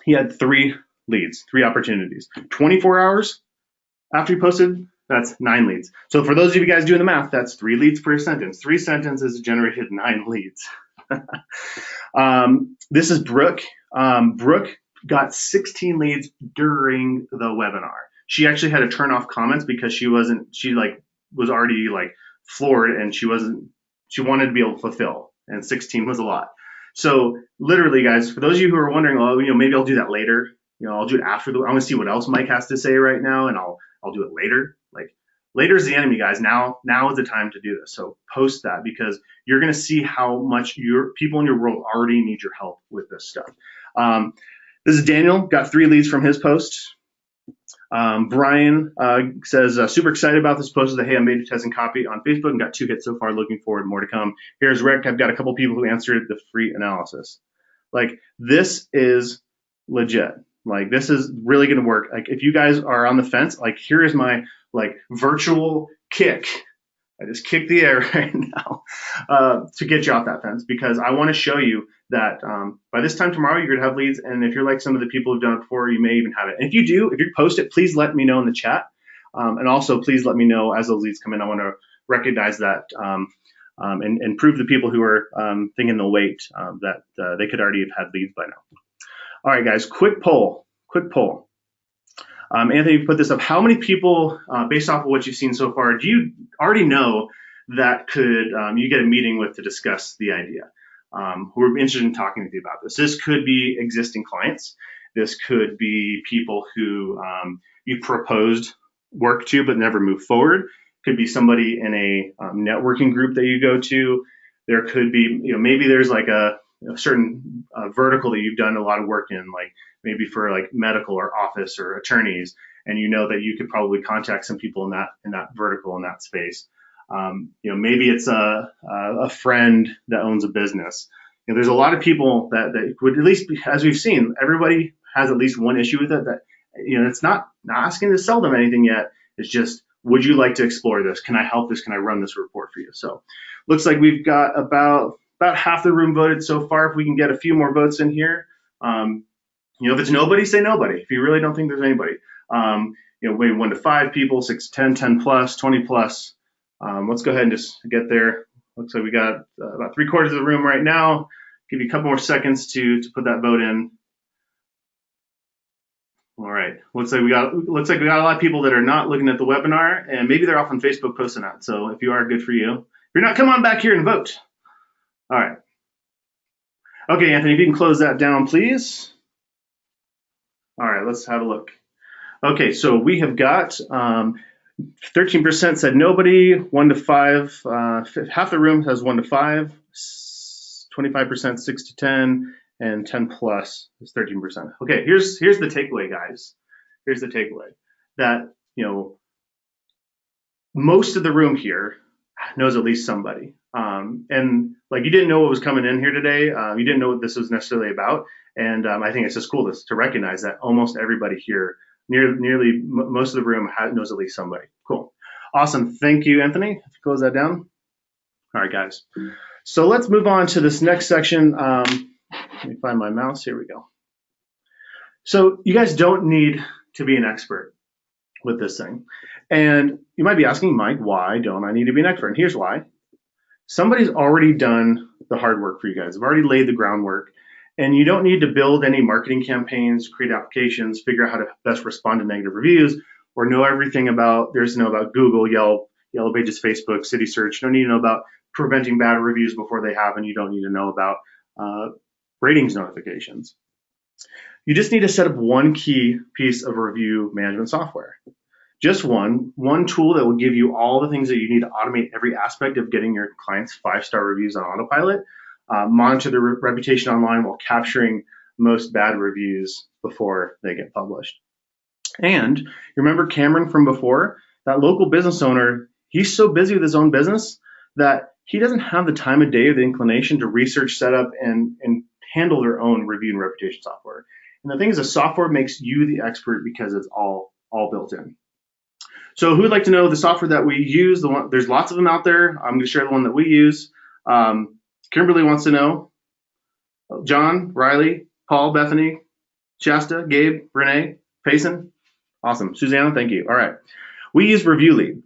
he had 3 leads, 3 opportunities. 24 hours after he posted, that's 9 leads. So for those of you guys doing the math, that's 3 leads per sentence. 3 sentences generated 9 leads. This is Brooke. Brooke got 16 leads during the webinar. She actually had to turn off comments because she was already floored and she wanted to be able to fulfill, and 16 was a lot. So literally, guys, for those of you who are wondering, oh, maybe I'll do that later. I'll do it after I want to see what else Mike has to say right now, and I'll do it later. Later is the enemy, guys. Now is the time to do this. So post that because you're going to see how much your people in your world already need your help with this stuff. This is Daniel, got 3 leads from his post. Brian says, super excited about this post. Hey, I made a testing copy on Facebook and got 2 hits so far. Looking forward, more to come. Here's Rick. I've got a couple people who answered the free analysis. This is legit. This is really going to work. If you guys are on the fence, here is my virtual kick. I just kicked the air right now to get you off that fence because I want to show you that by this time tomorrow, you're going to have leads. And if you're like some of the people who've done it before, you may even have it. And if you post it, please let me know in the chat. And also, please let me know as those leads come in. I want to recognize that and prove the people who are thinking they'll wait that they could already have had leads by now. All right, guys, quick poll. Anthony put this up. How many people, based off of what you've seen so far, do you already know that could you get a meeting with to discuss the idea? Who are interested in talking with you about this? This could be existing clients. This could be people who you proposed work to but never moved forward. Could be somebody in a networking group that you go to. There could be, maybe there's a certain vertical that you've done a lot of work in, maybe for medical or office or attorneys, and that you could probably contact some people in that vertical, in that space. Maybe it's a friend that owns a business. There's a lot of people that would, at least as we've seen, everybody has at least one issue with it. That it's not asking to sell them anything yet. It's just, would you like to explore this? Can I help this? Can I run this report for you? So looks like we've got about half the room voted so far. If we can get a few more votes in here, if it's nobody, say nobody. If you really don't think there's anybody, maybe 1 to 5 people, 6 to 10, 10 plus, 20 plus. Let's go ahead and just get there. Looks like we got about 3/4 of the room right now. Give you a couple more seconds to put that vote in. All right. Looks like we got a lot of people that are not looking at the webinar, and maybe they're off on Facebook posting that. So if you are, good for you. If you're not, come on back here and vote. All right. Okay, Anthony, if you can close that down, please. All right, let's have a look. Okay, so we have got 13% said nobody, 1 to 5. Half the room has 1 to 5, 25% 6 to 10, and 10 plus is 13%. Okay, here's the takeaway, guys. Here's the takeaway that most of the room here knows at least somebody. And you didn't know what was coming in here today. You didn't know what this was necessarily about. And I think it's just cool to recognize that almost everybody here, nearly most of the room knows at least somebody. Cool. Awesome. Thank you, Anthony. Close that down. All right, guys. So let's move on to this next section. Let me find my mouse. Here we go. So you guys don't need to be an expert with this thing. And you might be asking, Mike, why don't I need to be an expert? And here's why. Somebody's already done the hard work for you guys. They've already laid the groundwork. And you don't need to build any marketing campaigns, create applications, figure out how to best respond to negative reviews. or know everything about, there's to know about Google, Yelp, Yellow Pages, Facebook, City Search. You don't need to know about preventing bad reviews before they happen. You don't need to know about ratings notifications. You just need to set up one key piece of review management software. Just one tool that will give you all the things that you need to automate every aspect of getting your clients 5-star reviews on autopilot, monitor the reputation online while capturing most bad reviews before they get published. And you remember Cameron from before? That local business owner, he's so busy with his own business that he doesn't have the time of day or the inclination to research, set up, and handle their own review and reputation software. And the thing is, the software makes you the expert because it's all built in. So who would like to know the software that we use? There's lots of them out there. I'm going to share the one that we use. Kimberly wants to know. John, Riley, Paul, Bethany, Shasta, Gabe, Renee, Payson. Awesome. Susanna, thank you. All right. We use ReviewLead.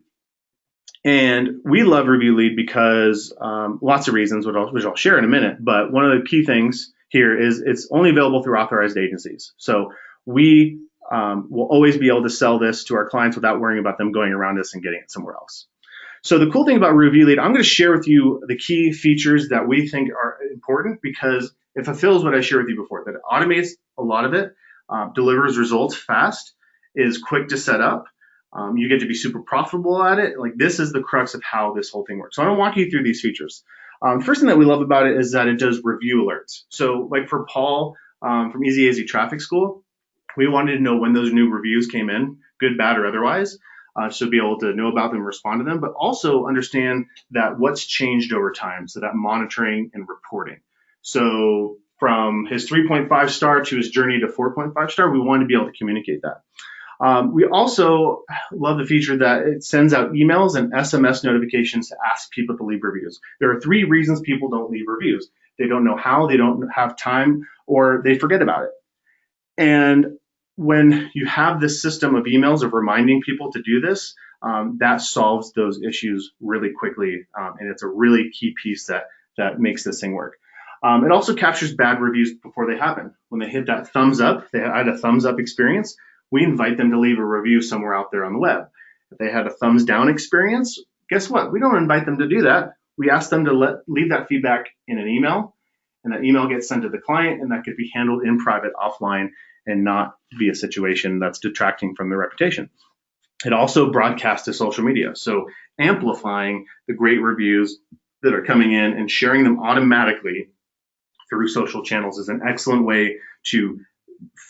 And we love ReviewLead because lots of reasons, which I'll share in a minute. But one of the key things here is it's only available through authorized agencies. So we will always be able to sell this to our clients without worrying about them going around us and getting it somewhere else. So the cool thing about ReviewLead, I'm going to share with you the key features that we think are important because it fulfills what I shared with you before, that it automates a lot of it, delivers results fast, is quick to set up. You get to be super profitable at it. Like, this is the crux of how this whole thing works. So I'm going to walk you through these features. First thing that we love about it is that it does review alerts. So like for Paul from Easy AZ Traffic School, we wanted to know when those new reviews came in, good, bad, or otherwise, so be able to know about them and respond to them, but also understand that what's changed over time, so that monitoring and reporting. So from his 3.5 star to his journey to 4.5 star, we want to be able to communicate that. We also love the feature that it sends out emails and SMS notifications to ask people to leave reviews. There are 3 reasons people don't leave reviews. They don't know how, they don't have time, or they forget about it. And when you have this system of emails of reminding people to do this, that solves those issues really quickly. And it's a really key piece that makes this thing work. It also captures bad reviews before they happen. When they hit that thumbs up, they had a thumbs up experience, we invite them to leave a review somewhere out there on the web. If they had a thumbs down experience, guess what? We don't invite them to do that. We ask them to leave that feedback in an email, and that email gets sent to the client, and that could be handled in private offline and not be a situation that's detracting from their reputation. It also broadcasts to social media, so amplifying the great reviews that are coming in and sharing them automatically through social channels is an excellent way to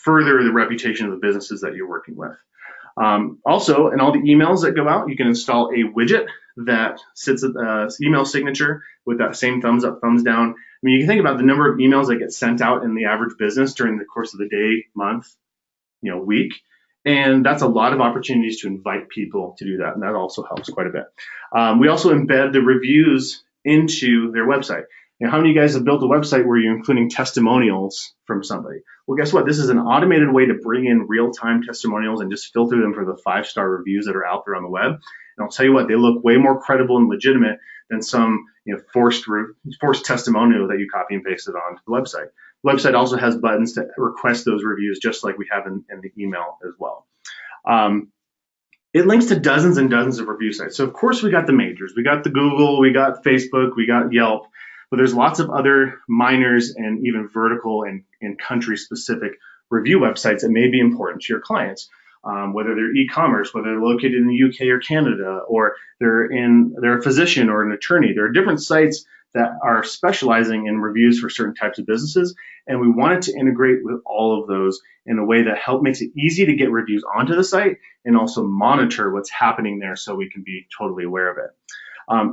further the reputation of the businesses that you're working with. Also, in all the emails that go out, you can install a widget that sits at the email signature with that same thumbs up, thumbs down. I mean, you can think about the number of emails that get sent out in the average business during the course of the day, month, week. And that's a lot of opportunities to invite people to do that. And that also helps quite a bit. We also embed the reviews into their website. How many of you guys have built a website where you're including testimonials from somebody? Well, guess what? This is an automated way to bring in real-time testimonials and just filter them for the 5-star reviews that are out there on the web. And I'll tell you what, they look way more credible and legitimate than some forced testimonial that you copy and pasted onto the website. The website also has buttons to request those reviews, just like we have in the email as well. It links to dozens and dozens of review sites. So of course we got the majors. We got the Google, we got Facebook, we got Yelp, but there's lots of other minors and even vertical and country-specific review websites that may be important to your clients, whether they're e-commerce, whether they're located in the UK or Canada, or they're a physician or an attorney. There are different sites that are specializing in reviews for certain types of businesses, and we wanted to integrate with all of those in a way that makes it easy to get reviews onto the site and also monitor what's happening there so we can be totally aware of it.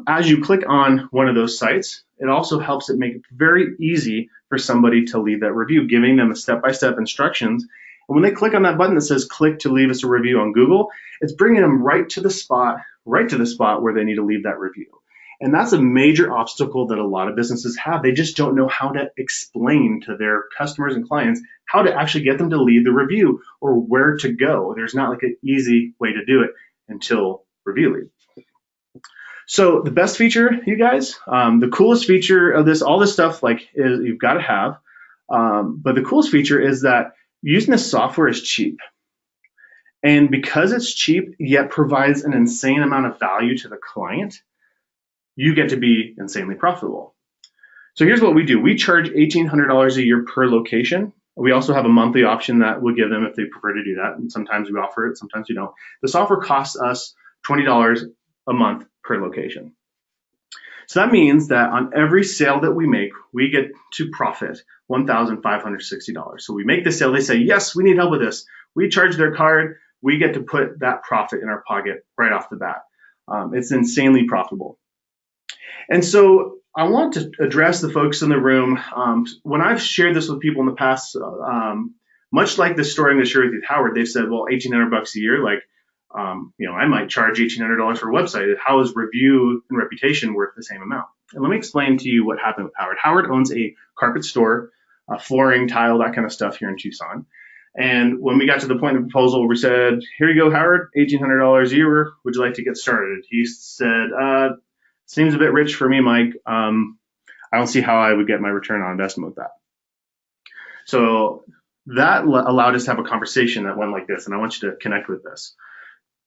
As you click on one of those sites, it also helps it make it very easy for somebody to leave that review, giving them a step-by-step instructions. And when they click on that button that says click to leave us a review on Google, it's bringing them right to the spot where they need to leave that review. And that's a major obstacle that a lot of businesses have. They just don't know how to explain to their customers and clients how to actually get them to leave the review or where to go. There's not like an easy way to do it until ReviewLead. So the best feature, you guys, the coolest feature of this, all this stuff is you've got to have, but the coolest feature is that using this software is cheap. And because it's cheap, yet provides an insane amount of value to the client, you get to be insanely profitable. So here's what we do. We charge $1,800 a year per location. We also have a monthly option that we'll give them if they prefer to do that. And sometimes we offer it, sometimes we don't. The software costs us $20 a month per location. So that means that on every sale that we make, we get to profit $1,560. So we make the sale, they say, yes, we need help with this. We charge their card, we get to put that profit in our pocket right off the bat. It's insanely profitable. And so I want to address the folks in the room. When I've shared this with people in the past, much like the story I'm going to share with you, Howard, they've said, well, $1,800 a year, like, I might charge $1,800 for a website. How is review and reputation worth the same amount? And let me explain to you what happened with Howard. Howard owns a carpet store, flooring, tile, that kind of stuff here in Tucson. And when we got to the point of the proposal, we said, here you go, Howard, $1,800 a year. Would you like to get started? He said, seems a bit rich for me, Mike. I don't see how I would get my return on investment with that. So that allowed us to have a conversation that went like this, and I want you to connect with this.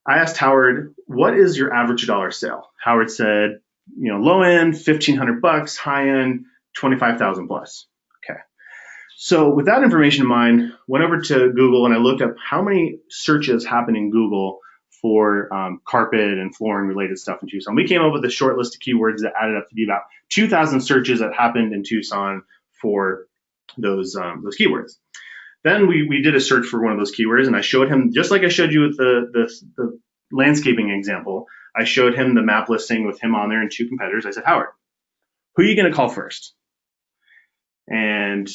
I asked Howard, what is your average dollar sale? Howard said, low end, $1,500, high end, 25,000 plus. Okay. So with that information in mind, went over to Google and I looked up how many searches happen in Google for carpet and flooring related stuff in Tucson. We came up with a short list of keywords that added up to be about 2,000 searches that happened in Tucson for those keywords. Then we did a search for one of those keywords, and I showed him, just like I showed you with the landscaping example, I showed him the map listing with him on there and two competitors. I said, Howard, who are you going to call first? And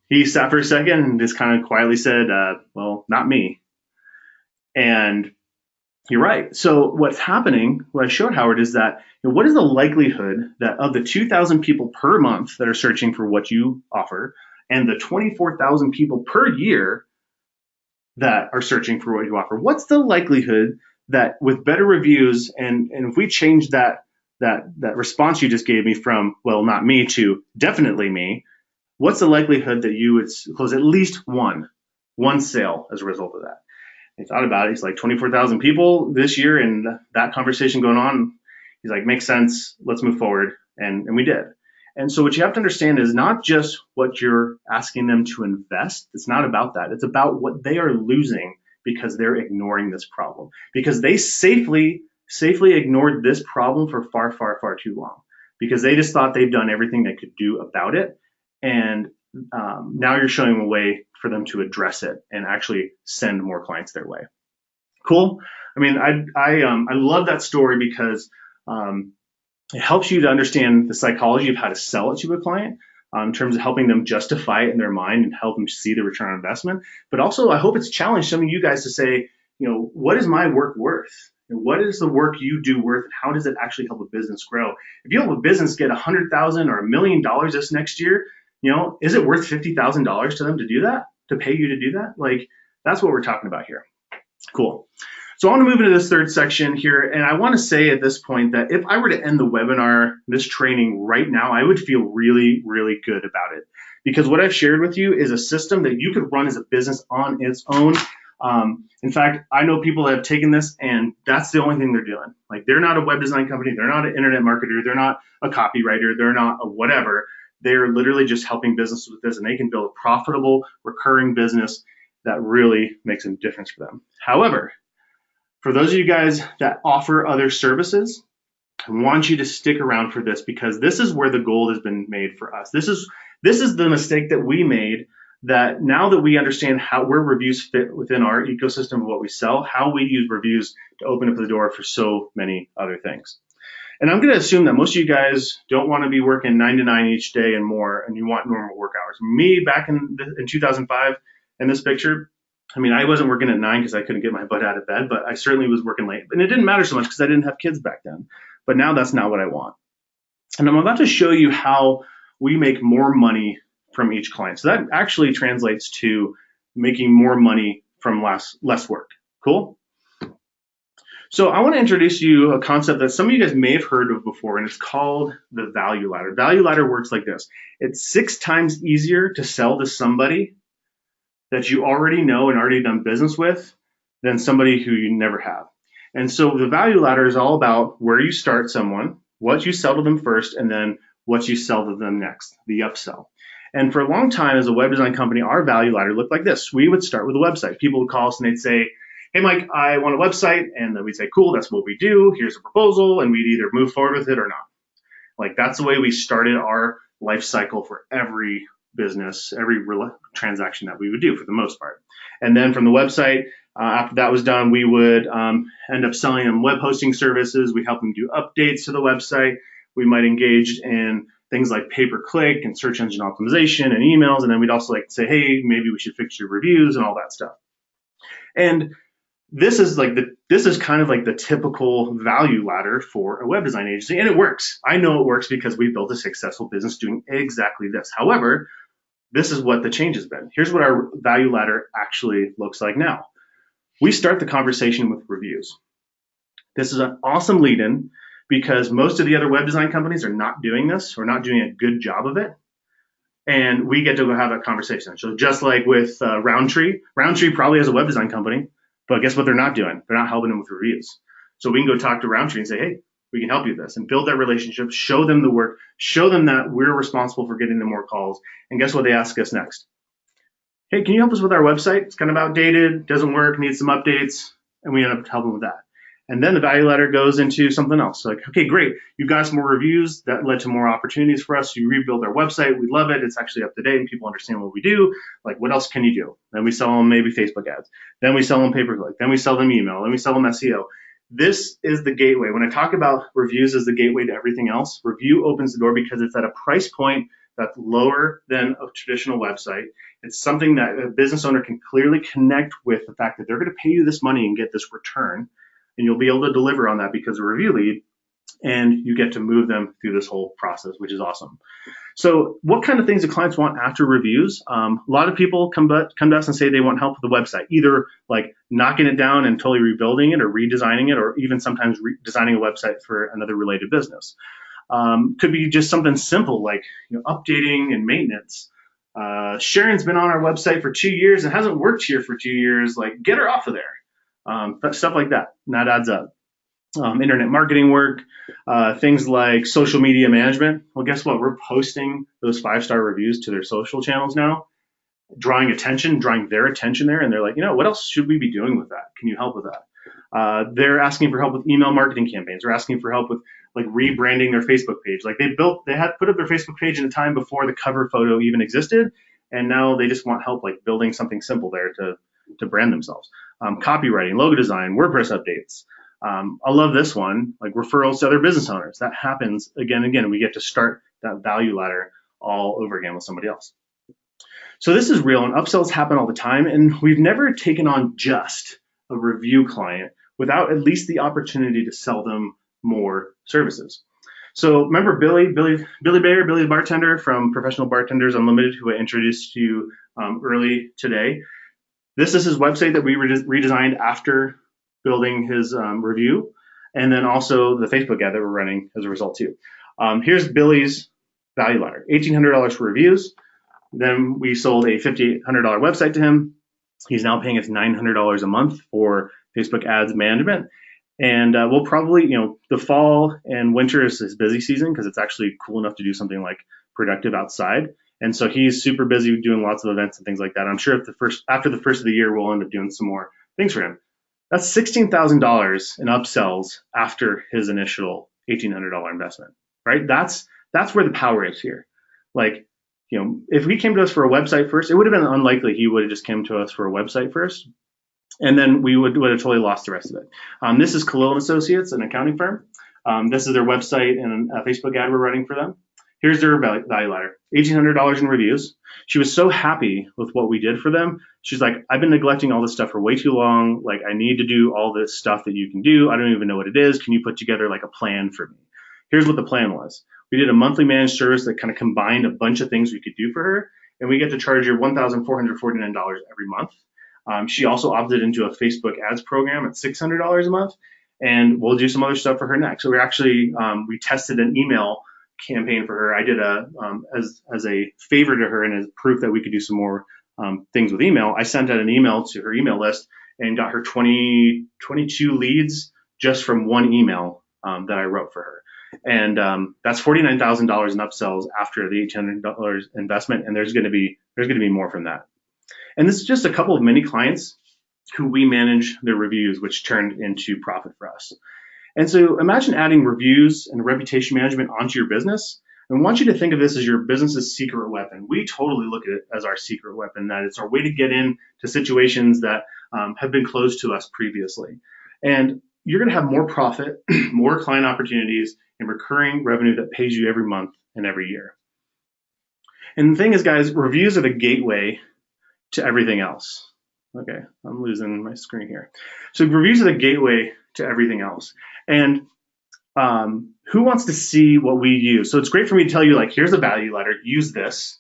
he sat for a second and just kind of quietly said, well, not me. And you're right. So what's happening, what I showed Howard, is that what is the likelihood that of the 2,000 people per month that are searching for what you offer, and the 24,000 people per year that are searching for what you offer, what's the likelihood that with better reviews, and if we change that response you just gave me from, well, not me, to definitely me, what's the likelihood that you would close at least one sale as a result of that? He thought about it. He's like, 24,000 people this year, and that conversation going on. He's like, makes sense. Let's move forward. And we did. And so what you have to understand is not just what you're asking them to invest. It's not about that. It's about what they are losing because they're ignoring this problem, because they safely ignored this problem for far, far, far too long, because they just thought they've done everything they could do about it. And now you're showing them a way for them to address it and actually send more clients their way. Cool. I mean, I love that story because it helps you to understand the psychology of how to sell it to a client in terms of helping them justify it in their mind and help them see the return on investment. But also, I hope it's challenged some of you guys to say, what is my work worth? What is the work you do worth? And how does it actually help a business grow? If you help a business get $100,000 or $1 million this next year, is it worth $50,000 to them to do that, to pay you to do that? Like, that's what we're talking about here. Cool. So I want to move into this third section here, and I want to say at this point that if I were to end the webinar, this training right now, I would feel really, really good about it, because what I've shared with you is a system that you could run as a business on its own. In fact, I know people that have taken this and that's the only thing they're doing. Like, they're not a web design company, they're not an internet marketer, they're not a copywriter, they're not a whatever. They're literally just helping businesses with this, and they can build a profitable, recurring business that really makes a difference for them. However, for those of you guys that offer other services, I want you to stick around for this, because this is where the gold has been made for us. This is the mistake that we made, that now that we understand where reviews fit within our ecosystem of what we sell, how we use reviews to open up the door for so many other things. And I'm going to assume that most of you guys don't want to be working 9 to 9 each day and more, and you want normal work hours. Me, back in 2005, in this picture, I mean, I wasn't working at 9 because I couldn't get my butt out of bed, but I certainly was working late. And it didn't matter so much because I didn't have kids back then. But now that's not what I want. And I'm about to show you how we make more money from each client. So that actually translates to making more money from less work. Cool? So I want to introduce you a concept that some of you guys may have heard of before, and it's called the value ladder. Value ladder works like this. It's 6 times easier to sell to somebody that you already know and already done business with than somebody who you never have. And so the value ladder is all about where you start someone, what you sell to them first, and then what you sell to them next, the upsell. And for a long time as a web design company, our value ladder looked like this. We would start with a website. People would call us and they'd say, hey, Mike, I want a website. And then we'd say, cool, that's what we do. Here's a proposal. And we'd either move forward with it or not. Like that's the way we started our life cycle for every business, every transaction that we would do for the most part. And then from the website, after that was done, we would end up selling them web hosting services. We help them do updates to the website. We might engage in things like pay-per-click and search engine optimization and emails. And then we'd also like to say, hey, maybe we should fix your reviews and all that stuff. And this is kind of like the typical value ladder for a web design agency, and it works. I know it works because we've built a successful business doing exactly this. However, this is what the change has been. Here's what our value ladder actually looks like now. We start the conversation with reviews. This is an awesome lead-in because most of the other web design companies are not doing this or not doing a good job of it. And we get to go have that conversation. So just like with Roundtree probably has a web design company, but guess what they're not doing? They're not helping them with reviews. So we can go talk to Roundtree and say, hey, we can help you with this and build that relationship, show them the work, show them that we're responsible for getting them more calls. And guess what they ask us next? Hey, can you help us with our website? It's kind of outdated, doesn't work, needs some updates. And we end up helping with that. And then the value ladder goes into something else. Like, okay, great. You've got us more reviews. That led to more opportunities for us. You rebuild our website. We love it. It's actually up to date and people understand what we do. Like, what else can you do? Then we sell them maybe Facebook ads. Then we sell them pay-per-click. Then we sell them email. Then we sell them SEO. This is the gateway. When I talk about reviews as the gateway to everything else, review opens the door because it's at a price point that's lower than a traditional website. It's something that a business owner can clearly connect with the fact that they're going to pay you this money and get this return. And you'll be able to deliver on that because of a review lead, and you get to move them through this whole process, which is awesome. So what kind of things do clients want after reviews? A lot of people come to us and say they want help with the website, either like knocking it down and totally rebuilding it or redesigning it, or even sometimes designing a website for another related business. Could be just something simple like updating and maintenance. Sharon's been on our website for 2 years and hasn't worked here for 2 years. Like, get her off of there. Stuff like that. And that adds up. Internet marketing work, things like social media management. Well, guess what? We're posting those 5-star reviews to their social channels now, drawing their attention there. And they're like, what else should we be doing with that? Can you help with that? They're asking for help with email marketing campaigns. They're asking for help with like rebranding their Facebook page. Like they had put up their Facebook page in a time before the cover photo even existed. And now they just want help like building something simple there to brand themselves. Copywriting, logo design, WordPress updates. I love this one, like referrals to other business owners. That happens again and again. We get to start that value ladder all over again with somebody else. So this is real, and upsells happen all the time. And we've never taken on just a review client without at least the opportunity to sell them more services. So remember Billy Bayer, Billy the bartender from Professional Bartenders Unlimited, who I introduced to you early today. This is his website that we redesigned after building his review, and then also the Facebook ad that we're running as a result too. Here's Billy's value ladder: $1,800 for reviews. Then we sold a $5,800 website to him. He's now paying us $900 a month for Facebook ads management. And we'll probably, the fall and winter is his busy season because it's actually cool enough to do something like productive outside. And so he's super busy doing lots of events and things like that. I'm sure after the first of the year, we'll end up doing some more things for him. That's $16,000 in upsells after his initial $1,800 investment, right? That's where the power is here. Like, if he came to us for a website first, it would have been unlikely he would have just come to us for a website first. And then we would have totally lost the rest of it. This is Colon Associates, an accounting firm. This is their website and a Facebook ad we're running for them. Here's their value ladder: $1,800 in reviews. She was so happy with what we did for them. She's like, I've been neglecting all this stuff for way too long. Like, I need to do all this stuff that you can do. I don't even know what it is. Can you put together like a plan for me? Here's what the plan was. We did a monthly managed service that kind of combined a bunch of things we could do for her. And we get to charge her $1,449 every month. She also opted into a Facebook ads program at $600 a month. And we'll do some other stuff for her next. So we tested an email campaign for her. I did as a favor to her and as proof that we could do some more things with email. I sent out an email to her email list and got her 22 leads just from one email that I wrote for her. And that's $49,000 in upsells after the $800 investment, and there's going to be more from that. And this is just a couple of many clients who we manage their reviews, which turned into profit for us. And so imagine adding reviews and reputation management onto your business. And I want you to think of this as your business's secret weapon. We totally look at it as our secret weapon, that it's our way to get into situations that have been closed to us previously. And you're going to have more profit, more client opportunities, and recurring revenue that pays you every month and every year. And the thing is, guys, reviews are the gateway to everything else. Okay, I'm losing my screen here. So reviews are the gateway to everything else. And who wants to see what we use? So it's great for me to tell you, like, here's a value ladder, use this.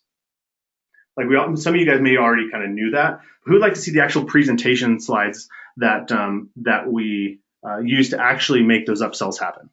Like some of you guys may already kind of knew that. Who would like to see the actual presentation slides that we use to actually make those upsells happen?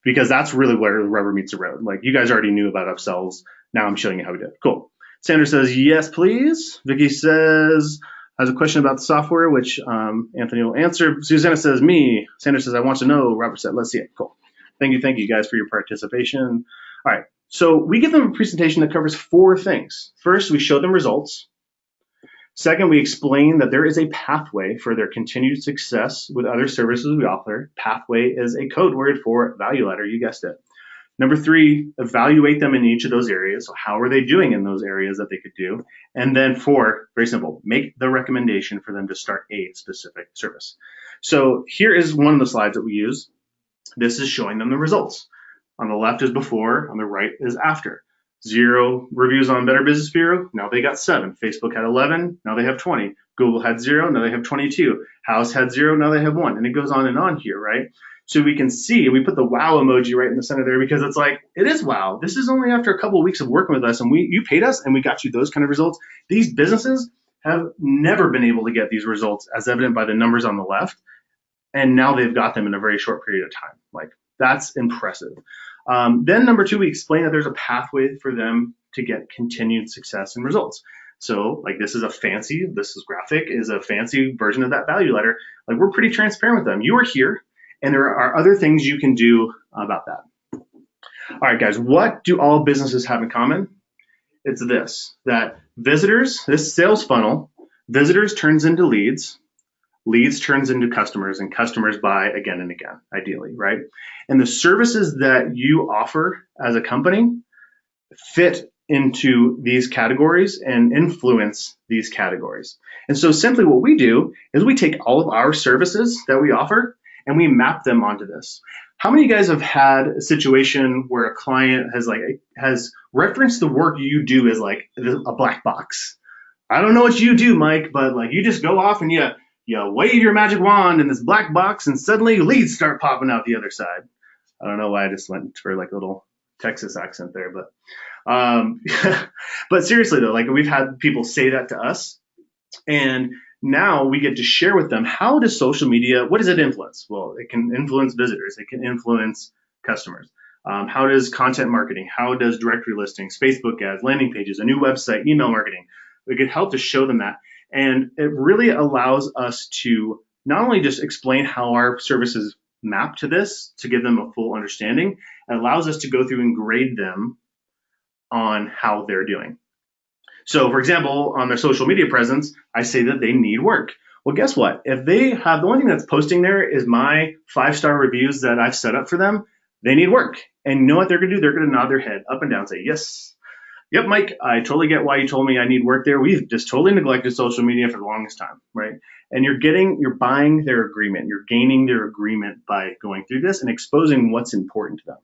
Because that's really where the rubber meets the road. Like, you guys already knew about upsells. Now I'm showing you how we did it. Cool. Sandra says, yes, please. Vicky says, has a question about the software, which Anthony will answer. Susanna says, me. Sandra says, I want to know. Robert said, let's see it. Cool. Thank you guys for your participation. All right. So we give them a presentation that covers 4 things. First, we show them results. Second, we explain that there is a pathway for their continued success with other services we offer. Pathway is a code word for value ladder. You guessed it. Number 3, evaluate them in each of those areas. So how are they doing in those areas that they could do? And then 4, very simple, make the recommendation for them to start a specific service. So here is one of the slides that we use. This is showing them the results. On the left is before, on the right is after. 0 reviews on Better Business Bureau, now they got 7. Facebook had 11, now they have 20. Google had 0, now they have 22. House had 0, now they have 1. And it goes on here, right? So we can see, we put the wow emoji right in the center there because it's like, it is wow. This is only after a couple of weeks of working with us, and you paid us and we got you those kind of results. These businesses have never been able to get these results, as evident by the numbers on the left. And now they've got them in a very short period of time. Like, that's impressive. Then number 2, we explain that there's a pathway for them to get continued success and results. So like, this graphic is a fancy version of that value ladder. Like, we're pretty transparent with them. You are here, and there are other things you can do about that. All right, guys, what do all businesses have in common? It's this, that visitors, this sales funnel, visitors turns into leads, leads turns into customers, and customers buy again and again, ideally, right? And the services that you offer as a company fit into these categories and influence these categories. And so simply what we do is we take all of our services that we offer and we map them onto this. How many of you guys have had a situation where a client has referenced the work you do as like a black box? I don't know what you do, Mike, but like, you just go off and you wave your magic wand in this black box and suddenly leads start popping out the other side. I don't know why I just went for like a little Texas accent there, but but seriously though, like, we've had people say that to us, and now we get to share with them, how does social media, what does it influence? Well, it can influence visitors, it can influence customers. How does content marketing, how does directory listings, Facebook ads, landing pages, a new website, email marketing? We could help to show them that. And it really allows us to not only just explain how our services map to this, to give them a full understanding, it allows us to go through and grade them on how they're doing. So for example, on their social media presence, I say that they need work. Well, guess what? If they have, the only thing that's posting there is my 5-star reviews that I've set up for them, they need work. And you know what they're gonna do? They're gonna nod their head up and down, say, yes, yep, Mike, I totally get why you told me I need work there. We've just totally neglected social media for the longest time, right? And you're buying their agreement. You're gaining their agreement by going through this and exposing what's important to them.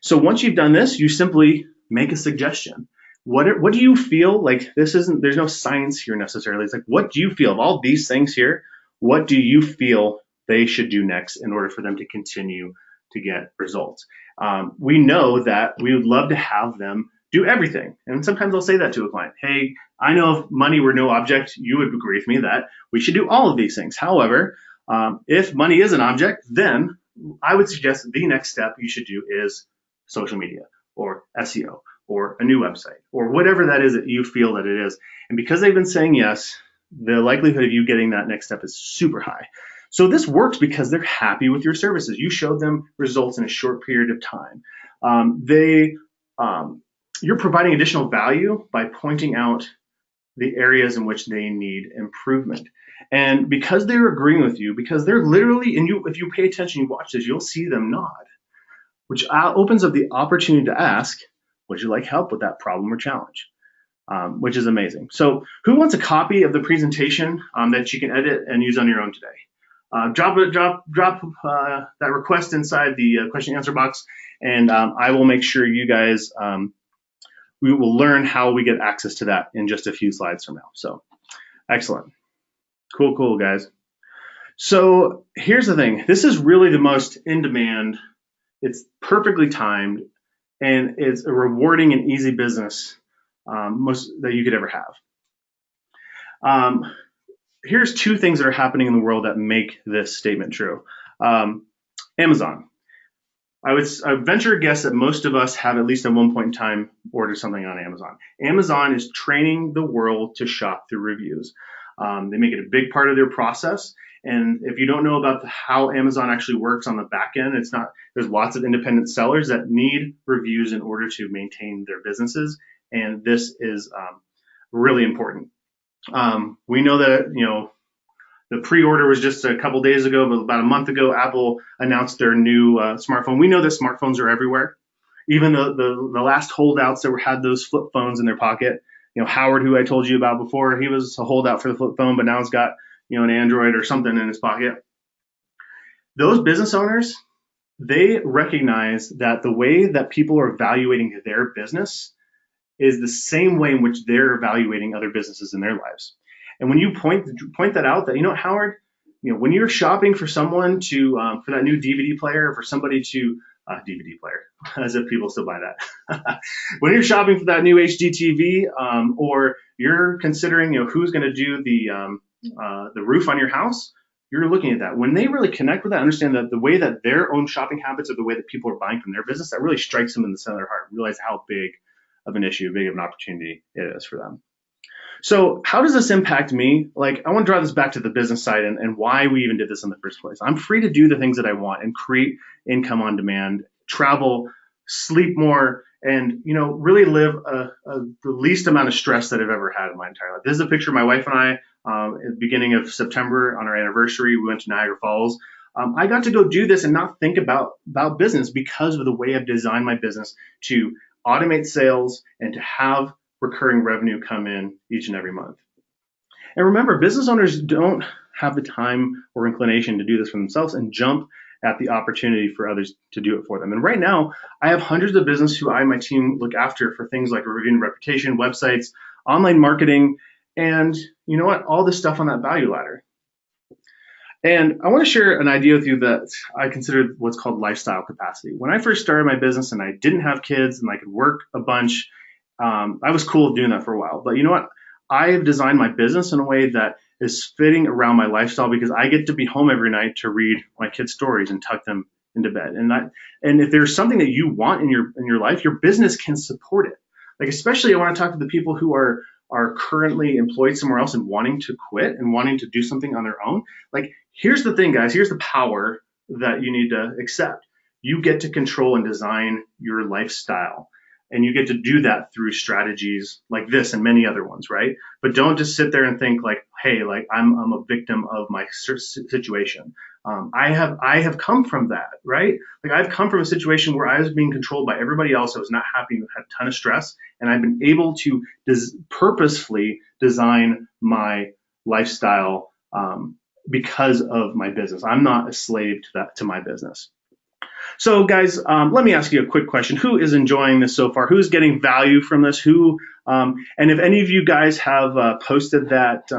So once you've done this, you simply make a suggestion. What do you feel like? There's no science here necessarily. It's like, what do you feel of all these things here? What do you feel they should do next in order for them to continue to get results? We know that we would love to have them do everything. And sometimes I'll say that to a client. Hey, I know if money were no object, you would agree with me that we should do all of these things. However, if money is an object, then I would suggest the next step you should do is social media or SEO or a new website or whatever that is that you feel that it is. And because they've been saying yes, the likelihood of you getting that next step is super high. So this works because they're happy with your services. You showed them results in a short period of time. You're providing additional value by pointing out the areas in which they need improvement. And because they're agreeing with you, because they're literally, and if you pay attention, you watch this, you'll see them nod, which opens up the opportunity to ask, would you like help with that problem or challenge? Which is amazing. So who wants a copy of the presentation that you can edit and use on your own today? Drop that request inside the question and answer box, and I will make sure you guys, we will learn how we get access to that in just a few slides from now. So excellent. Cool, guys. So here's the thing. This is really the most in demand. It's perfectly timed, and it's a rewarding and easy business most that you could ever have. Here's two things that are happening in the world that make this statement true. Amazon. I would venture a guess that most of us have at least at one point in time ordered something on Amazon. Amazon is training the world to shop through reviews. They make it a big part of their process. And if you don't know about how Amazon actually works on the back end, there's lots of independent sellers that need reviews in order to maintain their businesses. And this is really important. We know that, the pre-order was just a couple days ago, but about a month ago, Apple announced their new smartphone. We know that smartphones are everywhere. Even the last holdouts that had those flip phones in their pocket, Howard, who I told you about before, he was a holdout for the flip phone, but now he's got, an Android or something in his pocket. Those business owners, they recognize that the way that people are evaluating their business is the same way in which they're evaluating other businesses in their lives. And when you point that out, that, Howard, when you're shopping for someone for that new DVD player, for somebody to DVD player, as if people still buy that. When you're shopping for that new HD TV, or you're considering, who's going to do the roof on your house, you're looking at that. When they really connect with that, understand that the way that their own shopping habits are the way that people are buying from their business, that really strikes them in the center of their heart. Realize how big of an issue, big of an opportunity it is for them. So how does this impact me? I want to draw this back to the business side and why we even did this in the first place. I'm free to do the things that I want and create income on demand, travel, sleep more, and really live the least amount of stress that I've ever had in my entire life. This is a picture of my wife and I at the beginning of September on our anniversary. We went to Niagara Falls. I got to go do this and not think about business because of the way I've designed my business to automate sales and to have recurring revenue come in each and every month. And remember, business owners don't have the time or inclination to do this for themselves and jump at the opportunity for others to do it for them. And right now, I have hundreds of business who I and my team look after for things like reviewing reputation, websites, online marketing, and all this stuff on that value ladder. And I want to share an idea with you that I consider what's called lifestyle capacity. When I first started my business and I didn't have kids and I could work a bunch, I was cool doing that for a while. But you know what? I have designed my business in a way that is fitting around my lifestyle because I get to be home every night to read my kids' stories and tuck them into bed. And if there's something that you want in your life, your business can support it. Especially I want to talk to the people who are currently employed somewhere else and wanting to quit and wanting to do something on their own. Here's the thing, guys. Here's the power that you need to accept. You get to control and design your lifestyle. And you get to do that through strategies like this and many other ones, right? But don't just sit there and think hey, I'm a victim of my situation. I have come from that, right? I've come from a situation where I was being controlled by everybody else. I was not happy, had a ton of stress, and I've been able to purposefully design my lifestyle because of my business. I'm not a slave to my business. So guys, let me ask you a quick question. Who is enjoying this so far? Who's getting value from this? And if any of you guys have posted that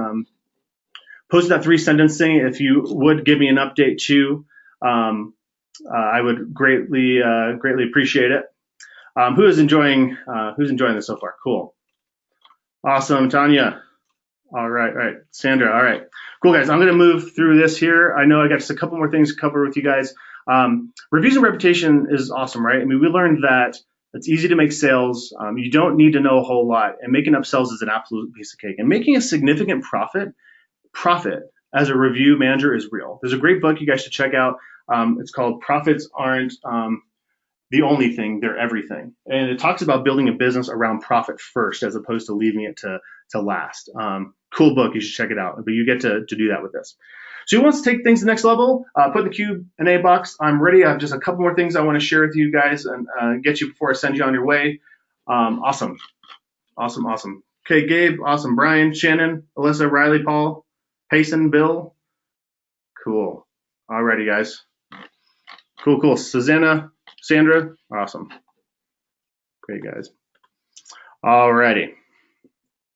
3-sentence thing, if you would give me an update too, I would greatly appreciate it. Who's enjoying this so far? Cool. Awesome, Tanya. All right. Sandra, all right. Cool, guys. I'm going to move through this here. I know I got just a couple more things to cover with you guys. Reviews and reputation is awesome, right? I mean, we learned that It's easy to make sales. You don't need to know a whole lot, and making up sales is an absolute piece of cake. And making a significant profit as a review manager is real. There's a great book you guys should check out. It's called Profits Aren't the Only Thing, They're Everything. And it talks about building a business around profit first as opposed to leaving it to last. Cool book. You should check it out. But you get to do that with this. So who wants to take things to the next level? Put in the Q&A box. I'm ready. I have just a couple more things I want to share with you guys and get you before I send you on your way. Awesome. Okay, Gabe, awesome. Brian, Shannon, Alyssa, Riley, Paul, Payson, Bill. Cool. Alrighty, guys. Cool. Susanna, Sandra, awesome. Great, guys. Alrighty.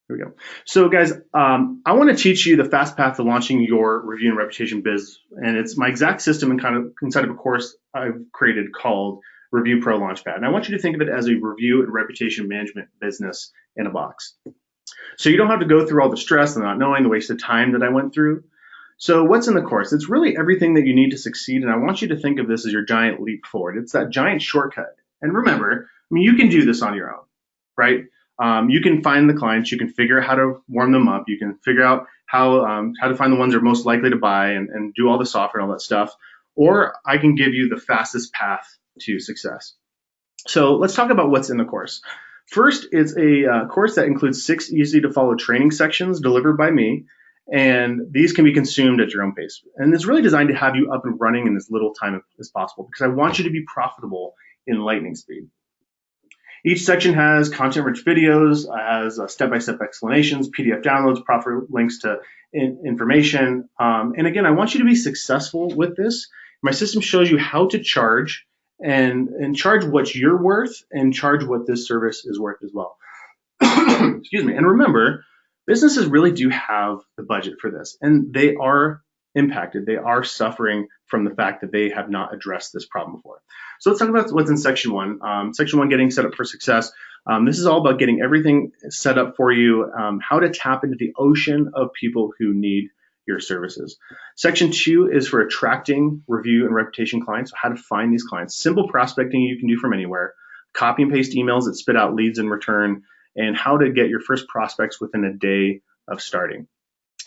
Here we go. So, guys, I want to teach you the fast path to launching your review and reputation biz, and it's my exact system and kind of inside of a course I've created called Review Pro Launchpad. And I want you to think of it as a review and reputation management business in a box. So you don't have to go through all the stress, the not knowing, the waste of time that I went through. So what's in the course? It's really everything that you need to succeed, and I want you to think of this as your giant leap forward. It's that giant shortcut. And remember, you can do this on your own, right? You can find the clients, you can figure out how to warm them up, you can figure out how to find the ones that are most likely to buy and do all the software and all that stuff, or I can give you the fastest path to success. So let's talk about what's in the course. First, it's a course that includes 6 easy-to-follow training sections delivered by me, and these can be consumed at your own pace. And it's really designed to have you up and running in as little time as possible because I want you to be profitable in lightning speed. Each section has content-rich videos, has step-by-step explanations, PDF downloads, proper links to information. And again, I want you to be successful with this. My system shows you how to charge and charge what you're worth and charge what this service is worth as well. Excuse me. And remember, businesses really do have the budget for this, and they are impacted. They are suffering from the fact that they have not addressed this problem before. So let's talk about what's in section 1. Section 1, getting set up for success. This is all about getting everything set up for you, how to tap into the ocean of people who need your services. Section 2 is for attracting review and reputation clients, so how to find these clients. Simple prospecting you can do from anywhere. Copy and paste emails that spit out leads in return, and how to get your first prospects within a day of starting.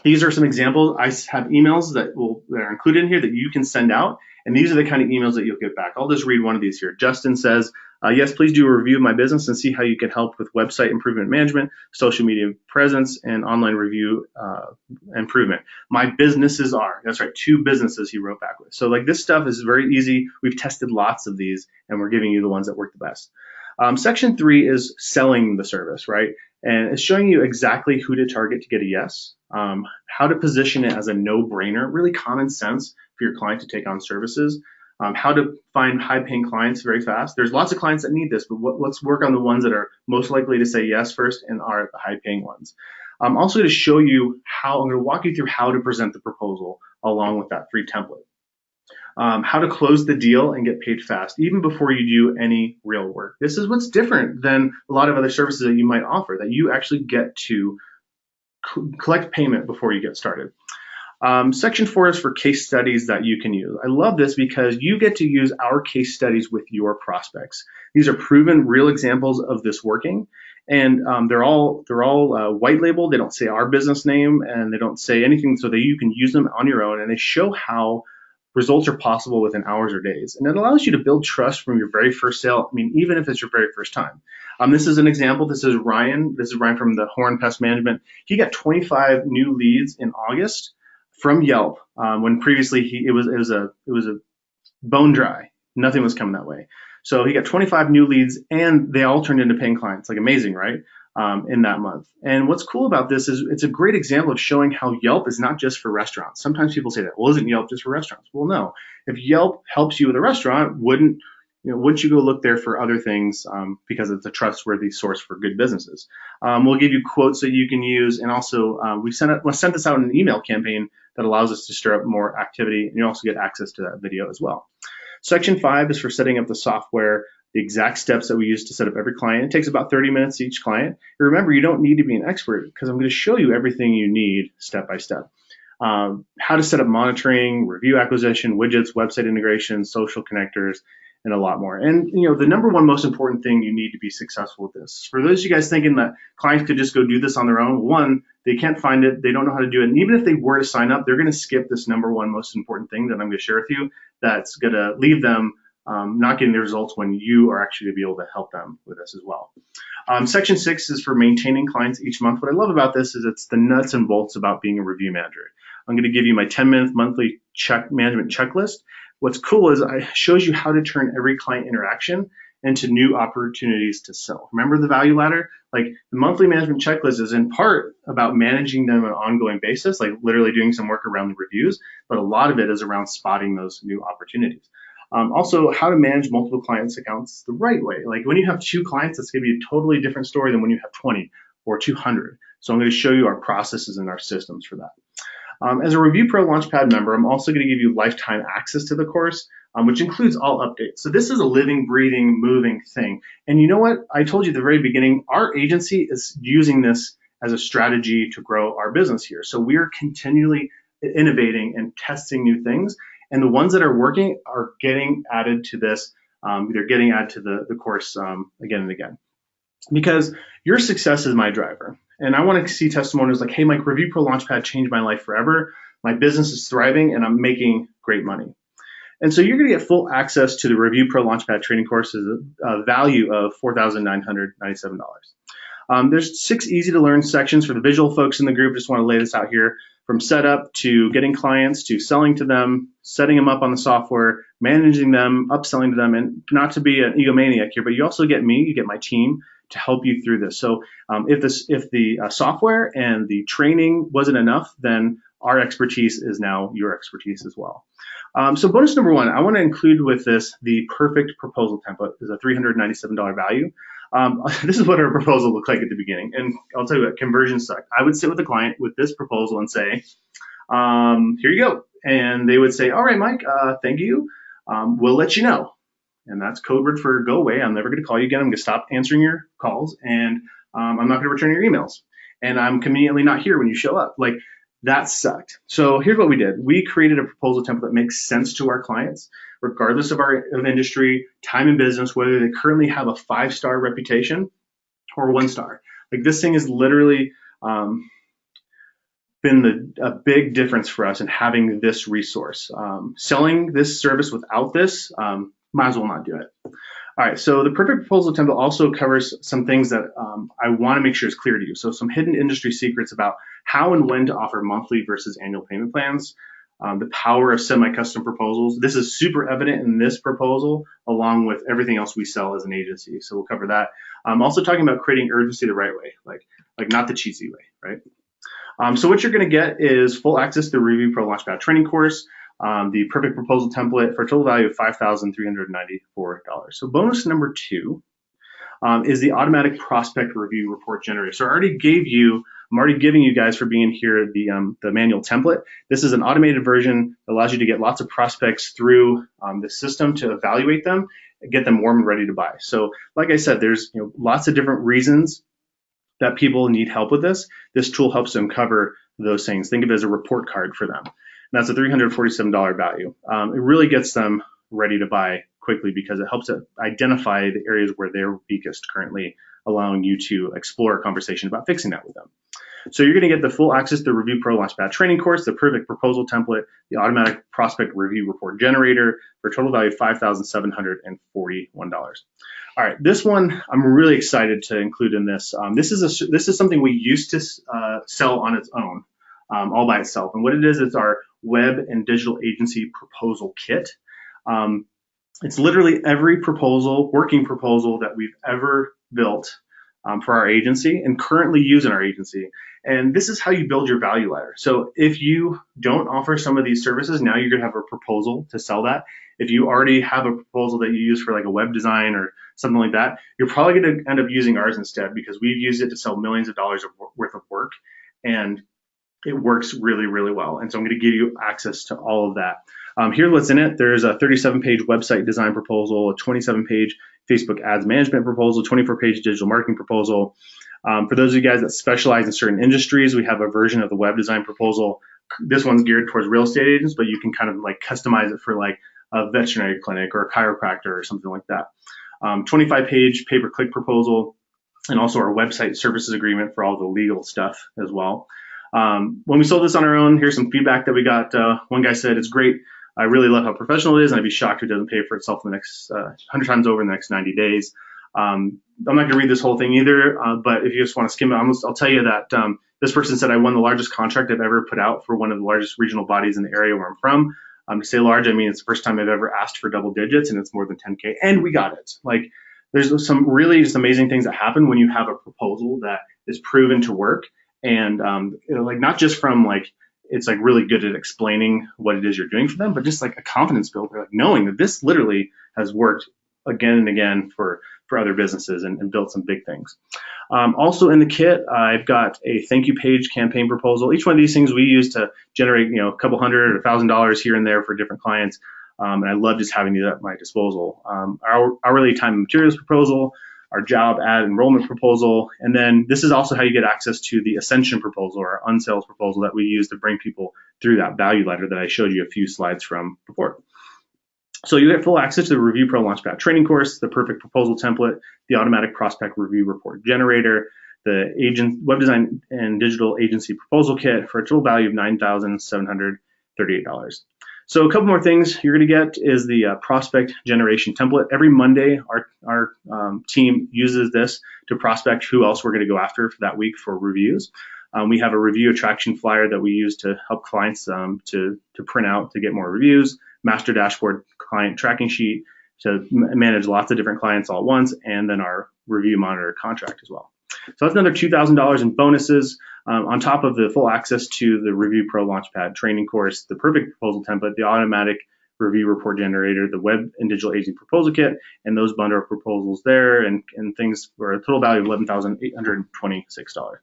These are some examples. I have emails that are included in here that you can send out, and these are the kind of emails that you'll get back. I'll just read one of these here. Justin says, yes, please do a review of my business and see how you can help with website improvement management, social media presence, and online review improvement. My businesses are, that's right, 2 businesses he wrote back with. So like this stuff is very easy. We've tested lots of these, and we're giving you the ones that work the best. Section 3 is selling the service, right? And it's showing you exactly who to target to get a yes, how to position it as a no-brainer, really common sense for your client to take on services, how to find high-paying clients very fast. There's lots of clients that need this, but let's work on the ones that are most likely to say yes first and are the high-paying ones. Also to show you how, I'm going to walk you through how to present the proposal along with that free template. How to close the deal and get paid fast, even before you do any real work. This is what's different than a lot of other services that you might offer, that you actually get to collect payment before you get started. Section 4 is for case studies that you can use. I love this because you get to use our case studies with your prospects. These are proven, real examples of this working, and they're all white labeled. They don't say our business name, and they don't say anything, so that you can use them on your own, and they show how results are possible within hours or days. And it allows you to build trust from your very first sale, even if it's your very first time. This is an example. This is Ryan. This is Ryan from the Horn Pest Management. He got 25 new leads in August from Yelp, when previously it was a bone dry. Nothing was coming that way. So he got 25 new leads, and they all turned into paying clients. Like, amazing, right? In that month. And what's cool about this is it's a great example of showing how Yelp is not just for restaurants. Sometimes people say that, well, isn't Yelp just for restaurants? Well, no. If Yelp helps you with a restaurant, wouldn't you go look there for other things, because it's a trustworthy source for good businesses. We'll give you quotes that you can use, and also we sent this out in an email campaign that allows us to stir up more activity, and you also get access to that video as well. Section 5 is for setting up the software, the exact steps that we use to set up every client. It takes about 30 minutes each client. And remember, you don't need to be an expert because I'm going to show you everything you need step by step. How to set up monitoring, review acquisition, widgets, website integration, social connectors, and a lot more. And the number one most important thing you need to be successful with this. For those of you guys thinking that clients could just go do this on their own, one, they can't find it, they don't know how to do it. And even if they were to sign up, they're going to skip this number one most important thing that I'm going to share with you that's going to leave them not getting the results when you are actually going to be able to help them with this as well. Section 6 is for maintaining clients each month. What I love about this is it's the nuts and bolts about being a review manager. I'm going to give you my 10-minute monthly management checklist. What's cool is it shows you how to turn every client interaction into new opportunities to sell. Remember the value ladder? Like the monthly management checklist is in part about managing them on an ongoing basis, like literally doing some work around the reviews, but a lot of it is around spotting those new opportunities. Also, how to manage multiple clients' accounts the right way. Like when you have 2 clients, that's going to be a totally different story than when you have 20 or 200. So I'm going to show you our processes and our systems for that. As a Review Pro Launchpad member, I'm also going to give you lifetime access to the course, which includes all updates. So this is a living, breathing, moving thing. And you know what? I told you at the very beginning, our agency is using this as a strategy to grow our business here. So we are continually innovating and testing new things. And the ones that are working are getting added to this. They're getting added to the course again and again. Because your success is my driver. And I want to see testimonials like, hey, Mike, Review Pro Launchpad changed my life forever. My business is thriving and I'm making great money. And so you're going to get full access to the Review Pro Launchpad training course at a value of $4,997. There's 6 easy to learn sections for the visual folks in the group. Just want to lay this out here, from setup to getting clients to selling to them, setting them up on the software, managing them, upselling to them, and not to be an egomaniac here, but you also get me, you get my team to help you through this. So if the software and the training wasn't enough, then our expertise is now your expertise as well. So bonus number 1, I want to include with this the perfect proposal template. Is a $397 value. This is what our proposal looked like at the beginning. And I'll tell you what, conversion sucked. I would sit with the client with this proposal and say, here you go. And they would say, all right, Mike, thank you. We'll let you know. And that's code word for go away. I'm never going to call you again. I'm going to stop answering your calls, and I'm not going to return your emails. And I'm conveniently not here when you show up. Like, that sucked. So here's what we did. We created a proposal template that makes sense to our clients, regardless of our industry, time in business, whether they currently have a 5-star reputation or 1-star. Like, this thing has literally been a big difference for us in having this resource. Selling this service without this, might as well not do it. All right, so the perfect proposal template also covers some things that I want to make sure is clear to you. So some hidden industry secrets about how and when to offer monthly versus annual payment plans, the power of semi-custom proposals. This is super evident in this proposal, along with everything else we sell as an agency. So we'll cover that. I'm also talking about creating urgency the right way, like not the cheesy way, right? So what you're going to get is full access to the Review Pro Launchpad training course, the perfect proposal template for a total value of $5,394. So bonus number 2 is the automatic prospect review report generator. So I'm already giving you guys, for being here, the manual template. This is an automated version that allows you to get lots of prospects through the system to evaluate them and get them warm and ready to buy. So like I said, there's lots of different reasons that people need help with this. This tool helps them cover those things. Think of it as a report card for them. And that's a $347 value. It really gets them ready to buy quickly because it helps identify the areas where they're weakest currently, allowing you to explore a conversation about fixing that with them. So you're going to get the full access to the Review Pro Launchpad training course, the perfect proposal template, the automatic prospect review report generator for a total value of $5,741. All right, this one I'm really excited to include in this. This is something we used to sell on its own, all by itself. And what it is, it's our web and digital agency proposal kit. It's literally every working proposal that we've ever built for our agency and currently use in our agency. And this is how you build your value ladder. So if you don't offer some of these services, now you're going to have a proposal to sell that. If you already have a proposal that you use for like a web design or something like that, you're probably going to end up using ours instead, because we've used it to sell millions of dollars worth of work, and it works really, really well. And so I'm going to give you access to all of that. Here's what's in it. There's a 37-page website design proposal, a 27-page Facebook ads management proposal, 24-page digital marketing proposal. For those of you guys that specialize in certain industries, we have a version of the web design proposal. This one's geared towards real estate agents, but you can kind of like customize it for like a veterinary clinic or a chiropractor or something like that. 25-page pay-per-click proposal, and also our website services agreement for all the legal stuff as well. When we sold this on our own, here's some feedback that we got. One guy said, "It's great. I really love how professional it is, and I'd be shocked if it doesn't pay for itself in the next 100 times over in the next 90 days. I'm not going to read this whole thing either, but if you just want to skim it, I'll tell you that this person said, "I won the largest contract I've ever put out for one of the largest regional bodies in the area where I'm from." To say large, I mean it's the first time I've ever asked for double digits, and it's more than 10K, and we got it. Like, there's some really just amazing things that happen when you have a proposal that is proven to work, and like not just from like it's like really good at explaining what it is you're doing for them, but just like a confidence builder, like knowing that this literally has worked again and again for other businesses and built some big things. Also in the kit, I've got a thank you page campaign proposal. Each one of these things we use to generate, a couple hundred or $1,000 here and there for different clients. And I love just having these at my disposal. Our hourly time and materials proposal, our job ad enrollment proposal, and then this is also how you get access to the Ascension proposal or our unsales proposal that we use to bring people through that value ladder that I showed you a few slides from before. So you get full access to the Review Pro Launchpad training course, the perfect proposal template, the automatic prospect review report generator, the agent web design and digital agency proposal kit for a total value of $9,738. So a couple more things you're going to get is the prospect generation template. Every Monday, our team uses this to prospect who else we're going to go after for that week for reviews. We have a review attraction flyer that we use to help clients to print out to get more reviews, master dashboard client tracking sheet to manage lots of different clients all at once, and then our review monitor contract as well. So that's another $2,000 in bonuses on top of the full access to the Review Pro Launchpad training course, the perfect proposal template, the automatic review report generator, the web and digital agency proposal kit, and those bundle of proposals there and things for a total value of $11,826.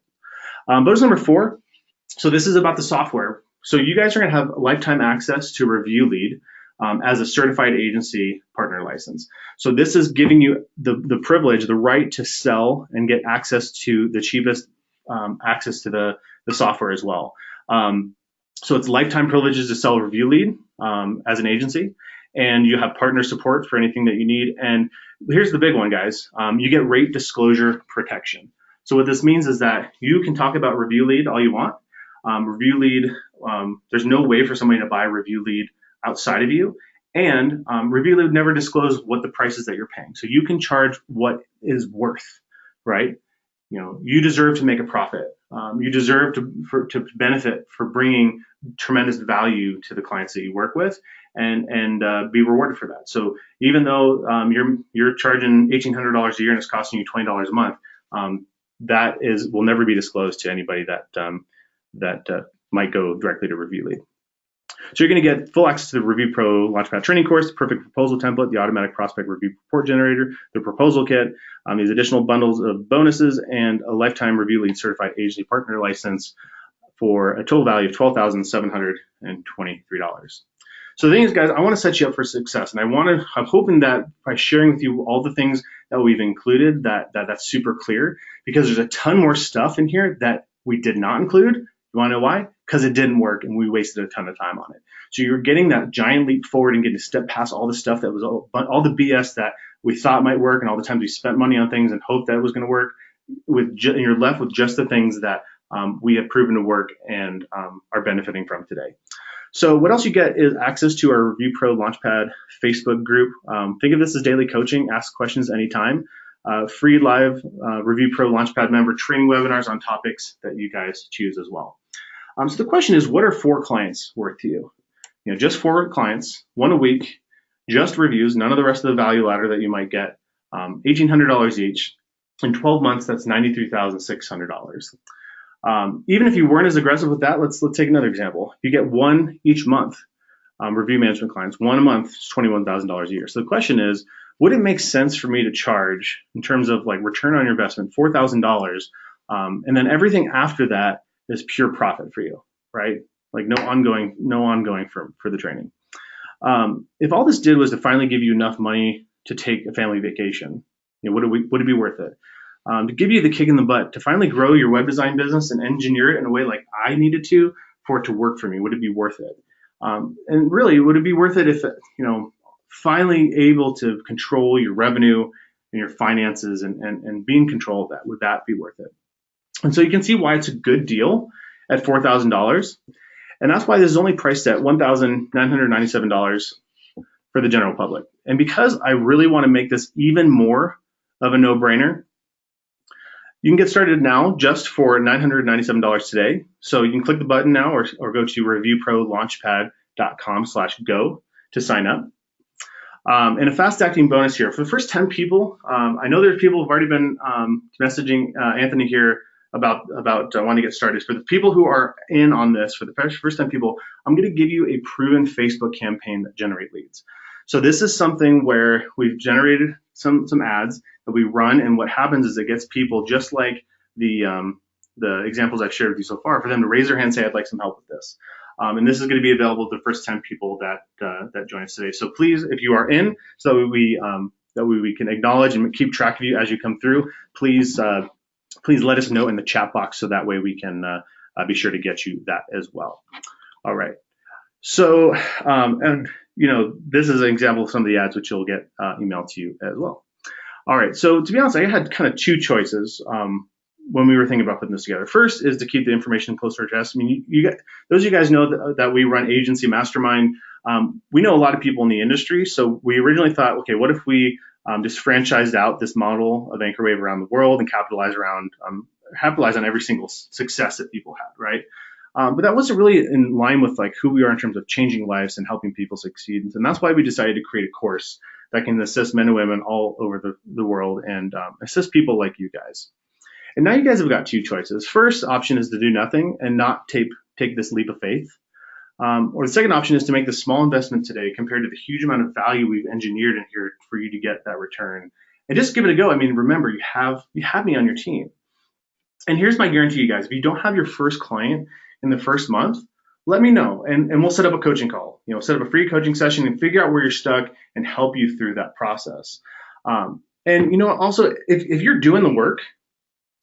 Bonus number 4. So this is about the software. So you guys are going to have lifetime access to Review Lead as a certified agency partner license. So this is giving you the privilege, the right to sell and get access to the cheapest access to the software as well. So it's lifetime privileges to sell Review Lead as an agency, and you have partner support for anything that you need. And here's the big one, guys. You get rate disclosure protection. So what this means is that you can talk about Review Lead all you want. Review Lead, there's no way for somebody to buy Review Lead outside of you, and Review Lead would never disclose what the price is that you're paying. So you can charge what is worth, right? You deserve to make a profit. You deserve to benefit for bringing tremendous value to the clients that you work with, and be rewarded for that. So even though you're charging $1,800 a year and it's costing you $20 a month, that will never be disclosed to anybody that might go directly to Review Lead. So you're going to get full access to the Review Pro Launchpad training course, the perfect proposal template, the automatic prospect review report generator, the proposal kit, these additional bundles of bonuses, and a lifetime Review Lead certified agency partner license for a total value of $12,723. So the thing is, guys, I want to set you up for success, and I'm hoping that by sharing with you all the things that we've included, that's super clear, because there's a ton more stuff in here that we did not include. You want to know why? Because it didn't work and we wasted a ton of time on it. So you're getting that giant leap forward and getting to step past all the stuff that was all the BS that we thought might work and all the times we spent money on things and hoped that it was going to work. And you're left with just the things that we have proven to work and are benefiting from today. So what else you get is access to our Review Pro Launchpad Facebook group. Think of this as daily coaching. Ask questions anytime. Free live Review Pro Launchpad member training webinars on topics that you guys choose as well. So the question is, what are 4 clients worth to you? Just 4 clients, 1 a week, just reviews, none of the rest of the value ladder that you might get, $1,800 each. In 12 months, that's $93,600. Even if you weren't as aggressive with that, let's take another example. If you get 1 each month, review management clients, 1 a month is $21,000 a year. So the question is, would it make sense for me to charge in terms of like return on your investment, $4,000, and then everything after that is pure profit for you, right? Like no ongoing for the training. If all this did was to finally give you enough money to take a family vacation, would it be worth it? To give you the kick in the butt to finally grow your web design business and engineer it in a way like I needed to for it to work for me, would it be worth it? And really, would it be worth it if, finally able to control your revenue and your finances and be in control of that? Would that be worth it? And so you can see why it's a good deal at $4,000. And that's why this is only priced at $1,997 for the general public. And because I really want to make this even more of a no-brainer, you can get started now just for $997 today. So you can click the button now or go to reviewprolaunchpad.com/go to sign up. And a fast acting bonus here for the first 10 people. I know there's people who've already been messaging Anthony here about wanting to get started. For the people who are in on this, for the first 10 people, I'm going to give you a proven Facebook campaign that generate leads. So this is something where we've generated some ads that we run, and what happens is it gets people, just like the examples I've shared with you so far, for them to raise their hand and say, I'd like some help with this. And this is going to be available to the first 10 people that join us today. So please, if you are in, so that we can acknowledge and keep track of you as you come through, please let us know in the chat box, so that way we can be sure to get you that as well. All right. So, and this is an example of some of the ads which you'll get emailed to you as well. All right. So to be honest, I had kind of two choices when we were thinking about putting this together. First is to keep the information close to our chest. I mean, those of you guys know that we run Agency Mastermind. We know a lot of people in the industry, so we originally thought, okay, what if we just franchised out this model of AnchorWave around the world and capitalize on every single success that people had, right? But that wasn't really in line with like who we are in terms of changing lives and helping people succeed. And that's why we decided to create a course that can assist men and women all over the world and assist people like you guys. And now you guys have got two choices. First option is to do nothing and not take this leap of faith. Or the second option is to make the small investment today compared to the huge amount of value we've engineered in here for you to get that return. And just give it a go. I mean, remember, you have me on your team. And here's my guarantee, you guys. If you don't have your first client in the first month, let me know, and we'll set up a coaching call. Set up a free coaching session and figure out where you're stuck and help you through that process. And also, if you're doing the work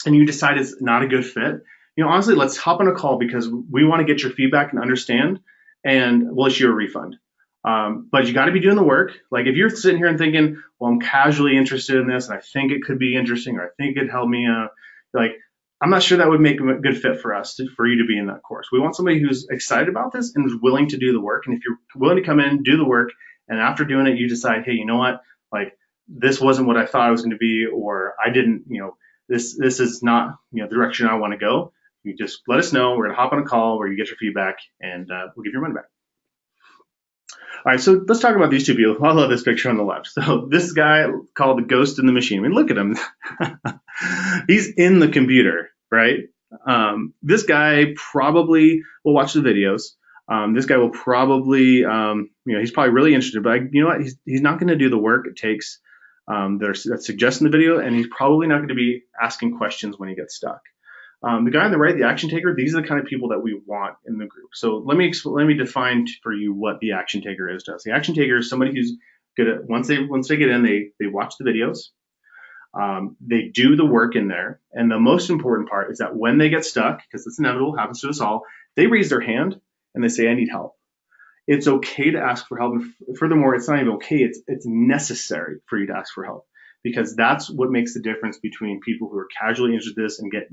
and you decide it's not a good fit, honestly, let's hop on a call, because we want to get your feedback and understand, and we'll issue a refund. But you got to be doing the work. Like if you're sitting here and thinking, well, I'm casually interested in this and I think it could be interesting, or I think it'd help me, I'm not sure that would make a good fit for us, for you to be in that course. We want somebody who's excited about this and is willing to do the work. And if you're willing to come in, do the work, and after doing it, you decide, hey, you know what, like this wasn't what I thought it was going to be, or I didn't, this is not, the direction I want to go. You just let us know. We're going to hop on a call where you get your feedback, and we'll give your money back. All right, so let's talk about these two people. I love this picture on the left. So this guy called the ghost in the machine. I mean, look at him. He's in the computer, right? This guy probably will watch the videos. This guy will probably, he's probably really interested, but you know what? He's not going to do the work it takes that's suggested in the video, and he's probably not going to be asking questions when he gets stuck. The guy on the right, the action taker, these are the kind of people that we want in the group. So let me define for you what the action taker is to us. The action taker is somebody who's good at, once they get in, they watch the videos, they do the work in there, and the most important part is that when they get stuck, because it's inevitable, happens to us all, they raise their hand and they say, I need help. It's okay to ask for help. And furthermore, it's not even okay, it's necessary for you to ask for help, because that's what makes the difference between people who are casually interested in this and get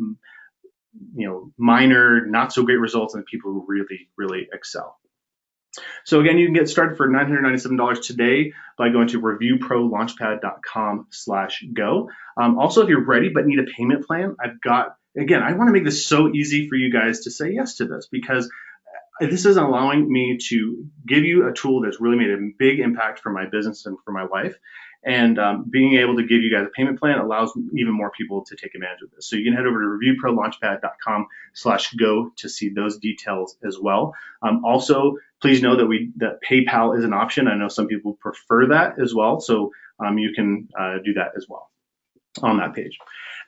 minor, not so great results, and people who really, really excel. So again, you can get started for $997 today by going to reviewprolaunchpad.com/go. Also, if you're ready but need a payment plan, I want to make this so easy for you guys to say yes to this, because this is allowing me to give you a tool that's really made a big impact for my business and for my life. And being able to give you guys a payment plan allows even more people to take advantage of this. So you can head over to reviewprolaunchpad.com/go to see those details as well. Also, please know that PayPal is an option. I know some people prefer that as well. So you can do that as well on that page.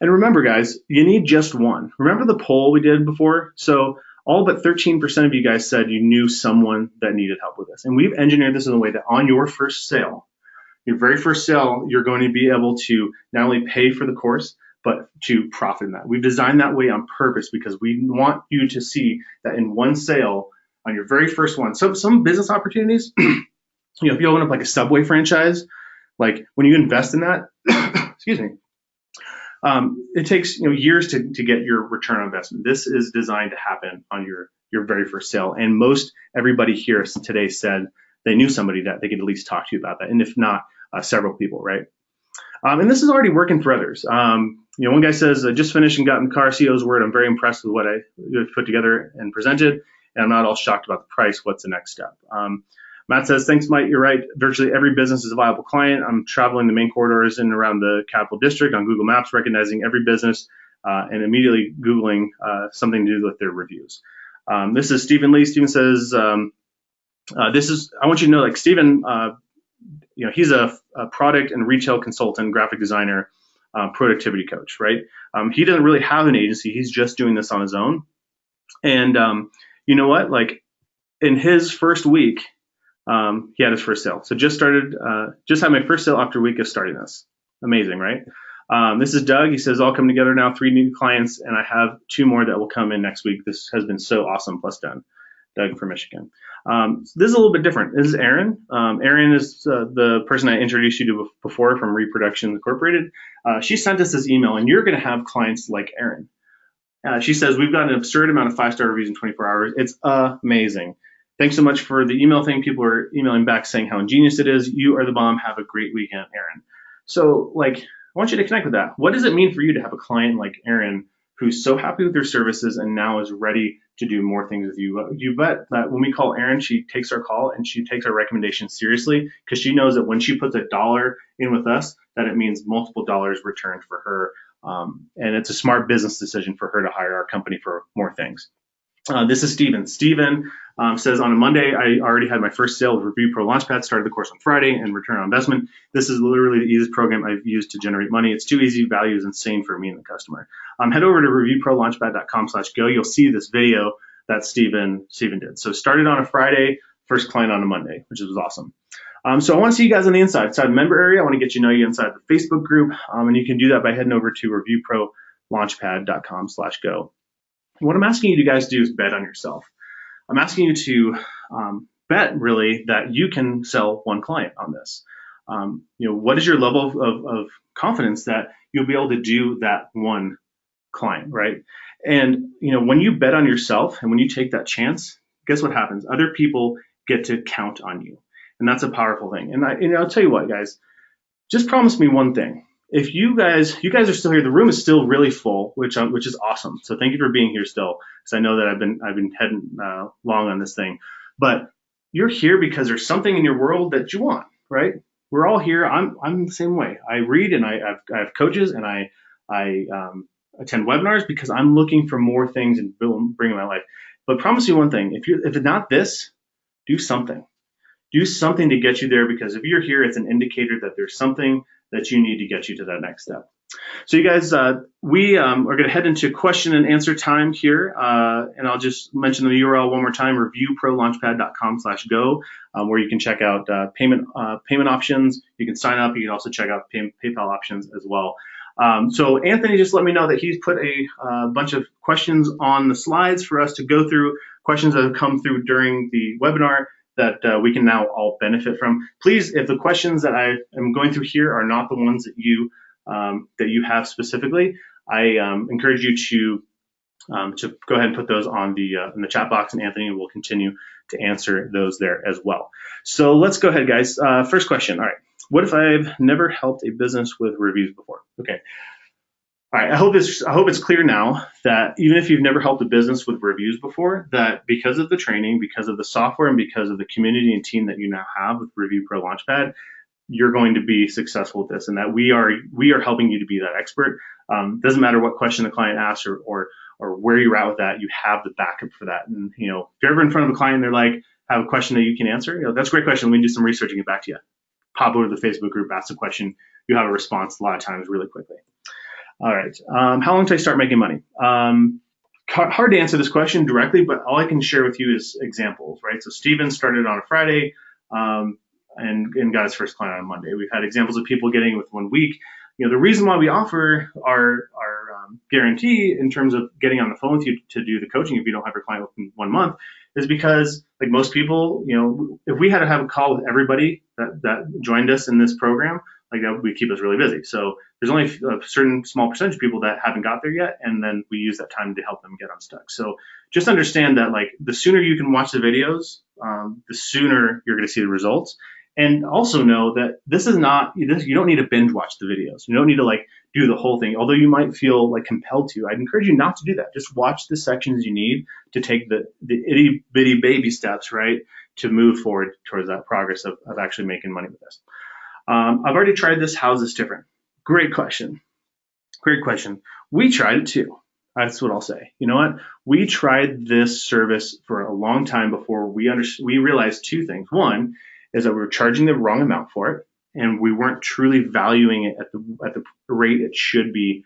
And remember, guys, you need just one. Remember the poll we did before? So all but 13% of you guys said you knew someone that needed help with this. And we've engineered this in a way that on your first sale, your very first sale, you're going to be able to not only pay for the course, but to profit in that. We've designed that way on purpose because we want you to see that in one sale, on your very first one. So some business opportunities, if you open up like a Subway franchise, like when you invest in that, excuse me, it takes years to get your return on investment. This is designed to happen on your very first sale. And most everybody here today said they knew somebody that they could at least talk to you about that. And if not, several people, right? And this is already working for others. One guy says, I just finished and got in the car, CEO's word. I'm very impressed with what I put together and presented. And I'm not all shocked about the price. What's the next step? Matt says, thanks, Mike. You're right. Virtually every business is a viable client. I'm traveling the main corridors in and around the Capital District on Google Maps, recognizing every business and immediately Googling something to do with their reviews. This is Stephen Lee. Stephen says, I want you to know, like Stephen, he's a product and retail consultant, graphic designer, productivity coach, right? He doesn't really have an agency. He's just doing this on his own. And you know what? Like in his first week, he had his first sale. So just had my first sale after a week of starting this. Amazing, right? This is Doug. He says, all coming together now, 3 new clients, and I have 2 more that will come in next week. This has been so awesome, plus done. Doug from Michigan. This is a little bit different. This is Erin. Erin is the person I introduced you to before from Reproduction Incorporated. She sent us this email, and you're going to have clients like Erin. She says, we've got an absurd amount of 5-star reviews in 24 hours. It's amazing. Thanks so much for the email thing. People are emailing back saying how ingenious it is. You are the bomb. Have a great weekend, Erin. So, I want you to connect with that. What does it mean for you to have a client like Erin who's so happy with your services and now is ready to do more things with you? You bet that when we call Erin, she takes our call and she takes our recommendation seriously because she knows that when she puts $1 in with us, that it means multiple dollars returned for her. And it's a smart business decision for her to hire our company for more things. This is Steven. Steven says, on a Monday, I already had my first sale of Review Pro Launchpad, started the course on Friday, and return on investment. This is literally the easiest program I've used to generate money. It's too easy. Value is insane for me and the customer. Head over to reviewprolaunchpad.com/go. You'll see this video that Steven did. So started on a Friday, first client on a Monday, which was awesome. So I want to see you guys on the inside member area. I want to get you know you inside the Facebook group, and you can do that by heading over to reviewprolaunchpad.com/go. What I'm asking you guys to do is bet on yourself. I'm asking you to bet really that you can sell 1 client on this. What is your level of confidence that you'll be able to do that 1 client, right? And when you bet on yourself and when you take that chance, guess what happens? Other people get to count on you, and that's a powerful thing. And I'll tell you what, guys, just promise me one thing. If you guys are still here, the room is still really full, which is awesome. So thank you for being here still, because I know that I've been heading long on this thing. But you're here because there's something in your world that you want, right? We're all here. I'm the same way. I read and I have coaches and I attend webinars because I'm looking for more things and bring in my life. But promise you one thing: if it's not this, do something. Do something to get you there, because if you're here, it's an indicator that there's something that you need to get you to that next step. So you guys, we are going to head into question and answer time here. And I'll just mention the URL one more time, reviewprolaunchpad.com/go, where you can check out payment options. You can sign up. You can also check out PayPal options as well. So Anthony just let me know that he's put a bunch of questions on the slides for us to go through, questions that have come through during the webinar that we can now all benefit from. Please, if the questions that I am going through here are not the ones that you have specifically, I encourage you to go ahead and put those on in the chat box, and Anthony will continue to answer those there as well. So let's go ahead, guys. First question. All right. What if I've never helped a business with reviews before? Okay. All right, I hope it's clear now that even if you've never helped a business with reviews before, that because of the training, because of the software, and because of the community and team that you now have with Review Pro Launchpad, you're going to be successful with this, and that we are helping you to be that expert. Doesn't matter what question the client asks or where you're at with that, you have the backup for that. And if you're ever in front of a client and they're like, have a question that you can answer, that's a great question. We can do some research and get back to you. Pop over to the Facebook group, ask the question. You have a response a lot of times really quickly. All right. How long till I start making money? Hard to answer this question directly, but all I can share with you is examples, right? So Steven started on a Friday and got his first client on a Monday. We've had examples of people getting with 1 week. The reason why we offer our guarantee in terms of getting on the phone with you to do the coaching if you don't have your client within 1 month is because, like most people, if we had to have a call with everybody that joined us in this program, like that would keep us really busy. So there's only a certain small percentage of people that haven't got there yet, and then we use that time to help them get unstuck. So just understand that, like, the sooner you can watch the videos, the sooner you're going to see the results. And also know that this is not, you don't need to binge watch the videos. You don't need to like do the whole thing, although you might feel like compelled to. I'd encourage you not to do that. Just watch the sections you need to take the itty bitty baby steps, right, to move forward towards that progress of actually making money with this. I've already tried this. How is this different? Great question. Great question. We tried it too. That's what I'll say. You know what? We tried this service for a long time before we realized two things. One is that we were charging the wrong amount for it, and we weren't truly valuing it at the rate it should be.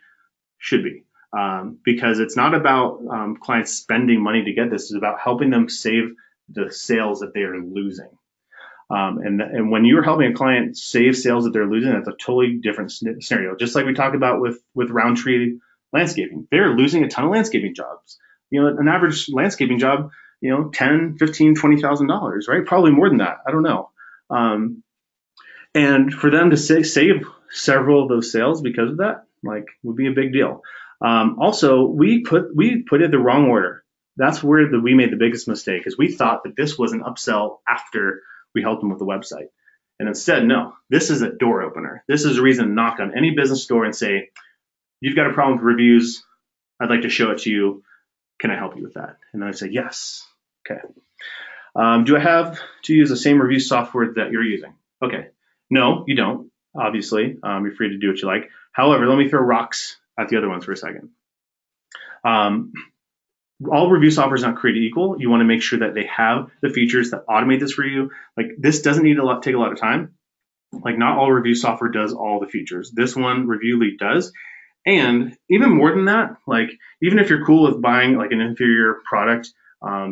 Because it's not about clients spending money to get this. It's about helping them save the sales that they are losing. And when you're helping a client save sales that they're losing, that's a totally different scenario. Just like we talked about with Roundtree Landscaping, they're losing a ton of landscaping jobs. An average landscaping job, $10, $15, $20,000, right? Probably more than that. I don't know. And for them to save several of those sales because of that, like, would be a big deal. Also, we put it the wrong order. That's where we made the biggest mistake, is we thought that this was an upsell after we helped them with the website. And instead, no, this is a door opener. This is a reason to knock on any business door and say, you've got a problem with reviews. I'd like to show it to you. Can I help you with that? And then I say, yes. Okay. Do I have to use the same review software that you're using? Okay. No, you don't. Obviously, you're free to do what you like. However, let me throw rocks at the other ones for a second. All review software is not created equal. You want to make sure that they have the features that automate this for you. Like, this doesn't need to take a lot of time. Like, not all review software does all the features. This one, Review Lead, does. And even more than that, like, even if you're cool with buying like an inferior product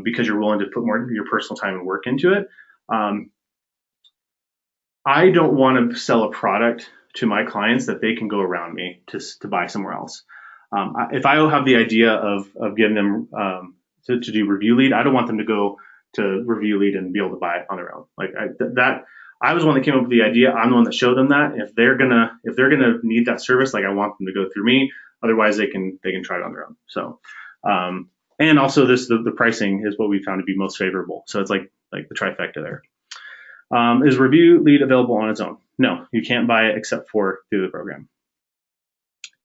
because you're willing to put more of your personal time and work into it, I don't want to sell a product to my clients that they can go around me to buy somewhere else. If I have the idea of getting them to do Review Lead, I don't want them to go to Review Lead and be able to buy it on their own. Like, I was the one that came up with the idea. I'm the one that showed them that. If they're gonna need that service, like, I want them to go through me. Otherwise, they can try it on their own. So, and also the pricing is what we found to be most favorable. So it's like the trifecta there. Is Review Lead available on its own? No, you can't buy it except for through the program.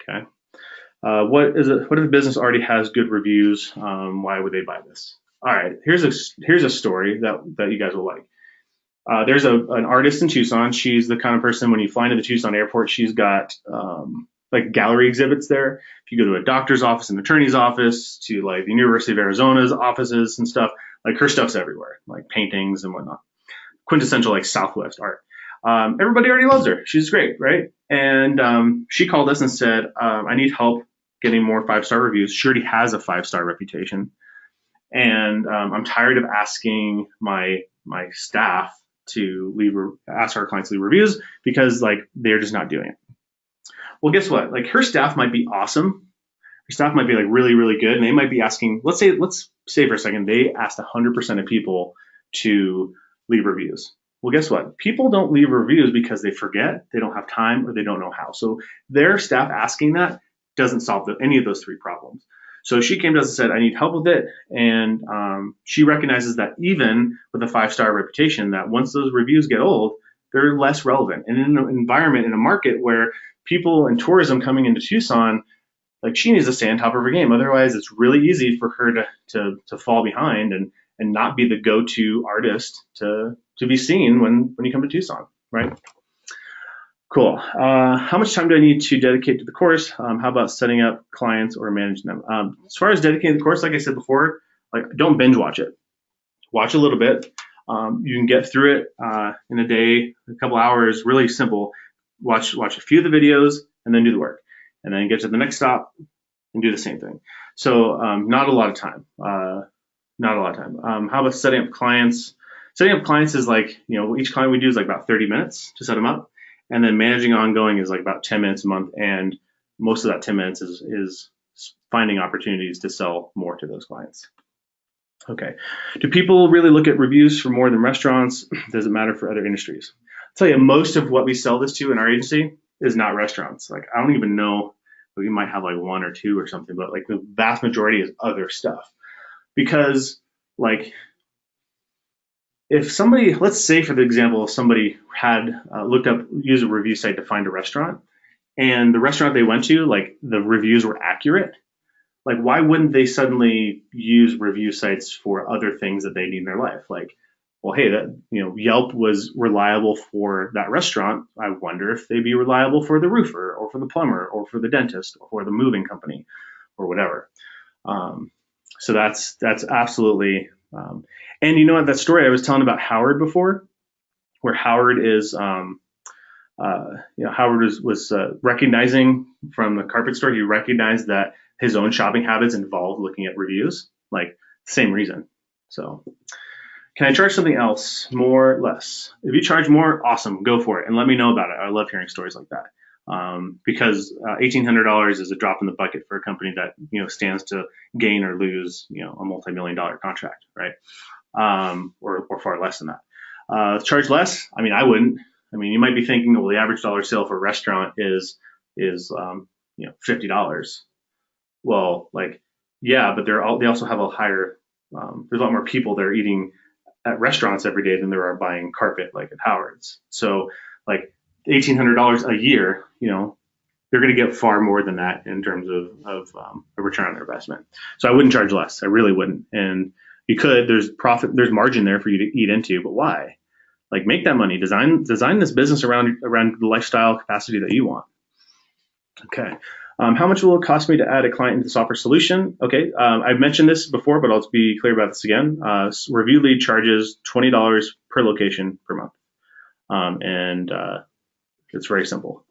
Okay. What if a business already has good reviews? Why would they buy this? All right, here's a story that you guys will like. There's an artist in Tucson. She's the kind of person, when you fly into the Tucson airport, she's got like gallery exhibits there. If you go to a doctor's office, an attorney's office, to like the University of Arizona's offices and stuff, like, her stuff's everywhere, like paintings and whatnot. Quintessential, like, Southwest art. Everybody already loves her. She's great, right? And she called us and said, I need help getting more 5-star reviews. She already has a 5-star reputation. And I'm tired of asking my staff to ask our clients to leave reviews because, like, they're just not doing it. Well, guess what? Like, her staff might be awesome. Her staff might be like really, really good. And they might be asking, let's say for a second, they asked 100% of people to leave reviews. Well, guess what? People don't leave reviews because they forget, they don't have time, or they don't know how. So their staff asking that doesn't solve any of those three problems. So she came to us and said, I need help with it. And she recognizes that even with a 5-star reputation, that once those reviews get old, they're less relevant. And in an environment, in a market where people and tourism coming into Tucson, like, she needs to stay on top of her game. Otherwise, it's really easy for her to fall behind and not be the go-to artist to be seen when you come to Tucson, right? Cool. How much time do I need to dedicate to the course? How about setting up clients or managing them? As far as dedicating the course, like I said before, like, don't binge watch it. Watch a little bit. You can get through it in a day, a couple hours, really simple. Watch a few of the videos and then do the work. And then get to the next stop and do the same thing. So not a lot of time. How about setting up clients? Setting up clients is like, each client we do is like about 30 minutes to set them up. And then managing ongoing is like about 10 minutes a month. And most of that 10 minutes is finding opportunities to sell more to those clients. Okay, do people really look at reviews for more than restaurants? Does it matter for other industries? I'll tell you, most of what we sell this to in our agency is not restaurants. Like, I don't even know, we might have like one or two or something, but like the vast majority is other stuff. Because like, if somebody, let's say for the example, if somebody had used a review site to find a restaurant, and the restaurant they went to, like the reviews were accurate, like why wouldn't they suddenly use review sites for other things that they need in their life? Like, well, hey, that Yelp was reliable for that restaurant. I wonder if they'd be reliable for the roofer or for the plumber or for the dentist or for the moving company or whatever. So that's absolutely. And you know what, that story I was telling about Howard before, where Howard is, Howard was recognizing from the carpet store, he recognized that his own shopping habits involved looking at reviews, like same reason. So can I charge something else, more, less? If you charge more, awesome, go for it. And let me know about it. I love hearing stories like that. Because $1,800 is a drop in the bucket for a company that, stands to gain or lose, a multi-million-dollar contract, right? Or far less than that. Charge less? I mean, I wouldn't. I mean, you might be thinking, well, the average dollar sale for a restaurant is $50. Well, like, yeah, but they also have a higher. There's a lot more people that are eating at restaurants every day than there are buying carpet like at Howard's. So, like $1,800 a year, they're going to get far more than that in terms of a return on their investment. So I wouldn't charge less. I really wouldn't. And you could. There's profit. There's margin there for you to eat into. But why? Like, make that money. Design this business around the lifestyle capacity that you want. Okay. How much will it cost me to add a client into the software solution? Okay. I've mentioned this before, but I'll be clear about this again. Review Lead charges $20 per location per month. And it's very simple.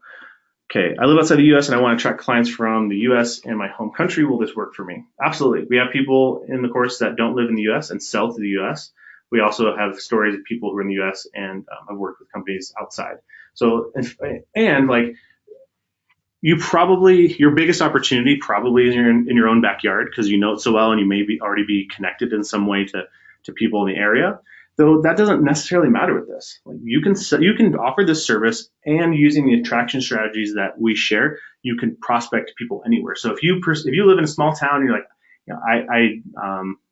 Okay, I live outside the US and I want to attract clients from the US and my home country. Will this work for me? Absolutely. We have people in the course that don't live in the US and sell to the US. We also have stories of people who are in the US and have worked with companies outside. So, and like, your biggest opportunity probably is in your own backyard, because you know it so well and you may already be connected in some way to people in the area. Though that doesn't necessarily matter with this. Like, you can offer this service, and using the attraction strategies that we share, you can prospect people anywhere. So if you live in a small town and you're like,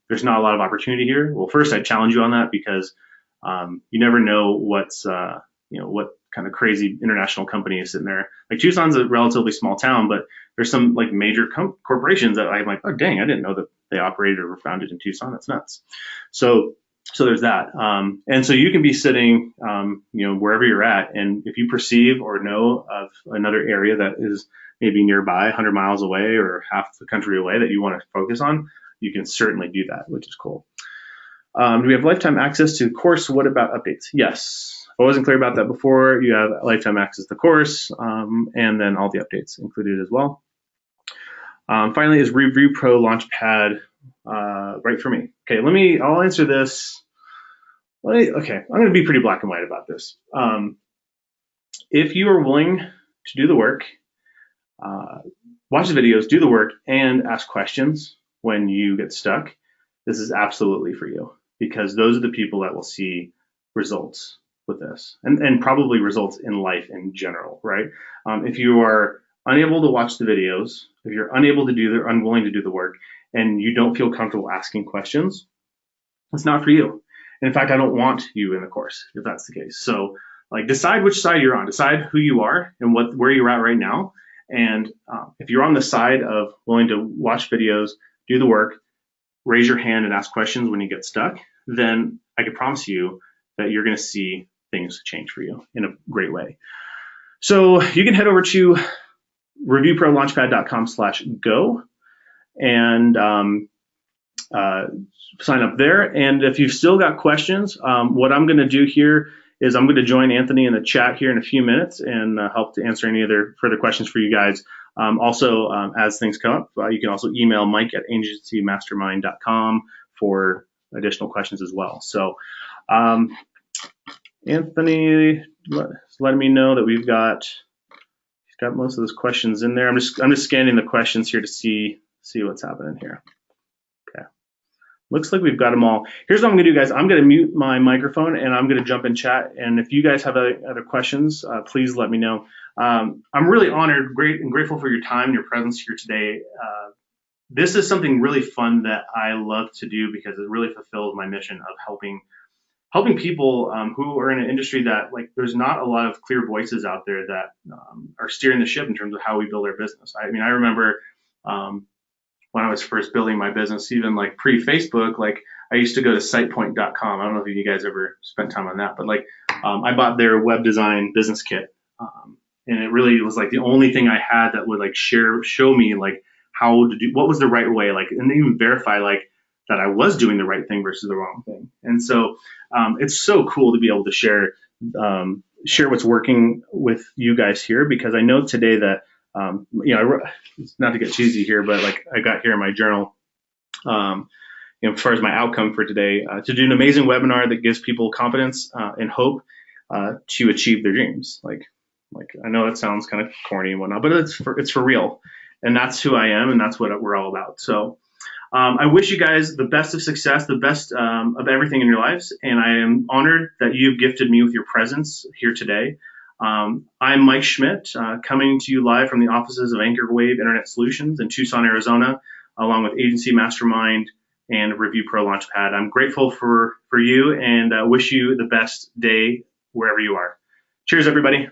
there's not a lot of opportunity here. Well, first I'd challenge you on that, because you never know what kind of crazy international company is sitting there. Like, Tucson's a relatively small town, but there's some like major corporations that I'm like, oh dang, I didn't know that they operated or were founded in Tucson. That's nuts. So there's that. And so you can be sitting, wherever you're at. And if you perceive or know of another area that is maybe nearby, 100 miles away or half the country away, that you want to focus on, you can certainly do that, which is cool. Do we have lifetime access to the course? What about updates? Yes. If I wasn't clear about that before, you have lifetime access to the course, and then all the updates included as well. Finally, is Review Pro Launchpad right for me? Okay, I'll answer this. Okay, I'm going to be pretty black and white about this. If you are willing to do the work, watch the videos, do the work, and ask questions when you get stuck, this is absolutely for you, because those are the people that will see results with this, and probably results in life in general, right? If you are unable to watch the videos, if you're unwilling to do the work, and you don't feel comfortable asking questions, it's not for you. And in fact, I don't want you in the course if that's the case. So, like, decide which side you're on, decide who you are and where you're at right now. And if you're on the side of willing to watch videos, do the work, raise your hand and ask questions when you get stuck, then I can promise you that you're going to see things change for you in a great way. So you can head over to reviewprolaunchpad.com/go and sign up there. And if you've still got questions, what I'm going to do here is I'm going to join Anthony in the chat here in a few minutes and help to answer any other further questions for you guys. Also, as things come up, you can also email mike@agencymastermind.com for additional questions as well. So Anthony letting me know that he's got most of those questions in there. I'm just scanning the questions here to see see what's happening here. Okay. Looks like we've got them all. Here's what I'm going to do, guys. I'm going to mute my microphone, and I'm going to jump in chat. And if you guys have other questions, please let me know. I'm really honored, and grateful for your time and your presence here today. This is something really fun that I love to do because it really fulfills my mission of helping people who are in an industry that, like, there's not a lot of clear voices out there that are steering the ship in terms of how we build our business. I mean, I remember when I was first building my business, even like pre-Facebook, like I used to go to sitepoint.com. I don't know if you guys ever spent time on that, but like I bought their web design business kit. And it really was like the only thing I had that would like show me like how to do, what was the right way, like, and even verify like that I was doing the right thing versus the wrong thing. And so it's so cool to be able to share what's working with you guys here, because I know today that not to get cheesy here, but like I got here in my journal, as far as my outcome for today, to do an amazing webinar that gives people confidence and hope to achieve their dreams. Like I know that sounds kind of corny and whatnot, but it's for real, and that's who I am, and that's what we're all about. So I wish you guys the best of success, the best of everything in your lives, and I am honored that you've gifted me with your presence here today. I'm Mike Schmidt, coming to you live from the offices of Anchor Wave Internet Solutions in Tucson, Arizona, along with Agency Mastermind and Review Pro Launchpad. I'm grateful for you, and wish you the best day wherever you are. Cheers, everybody.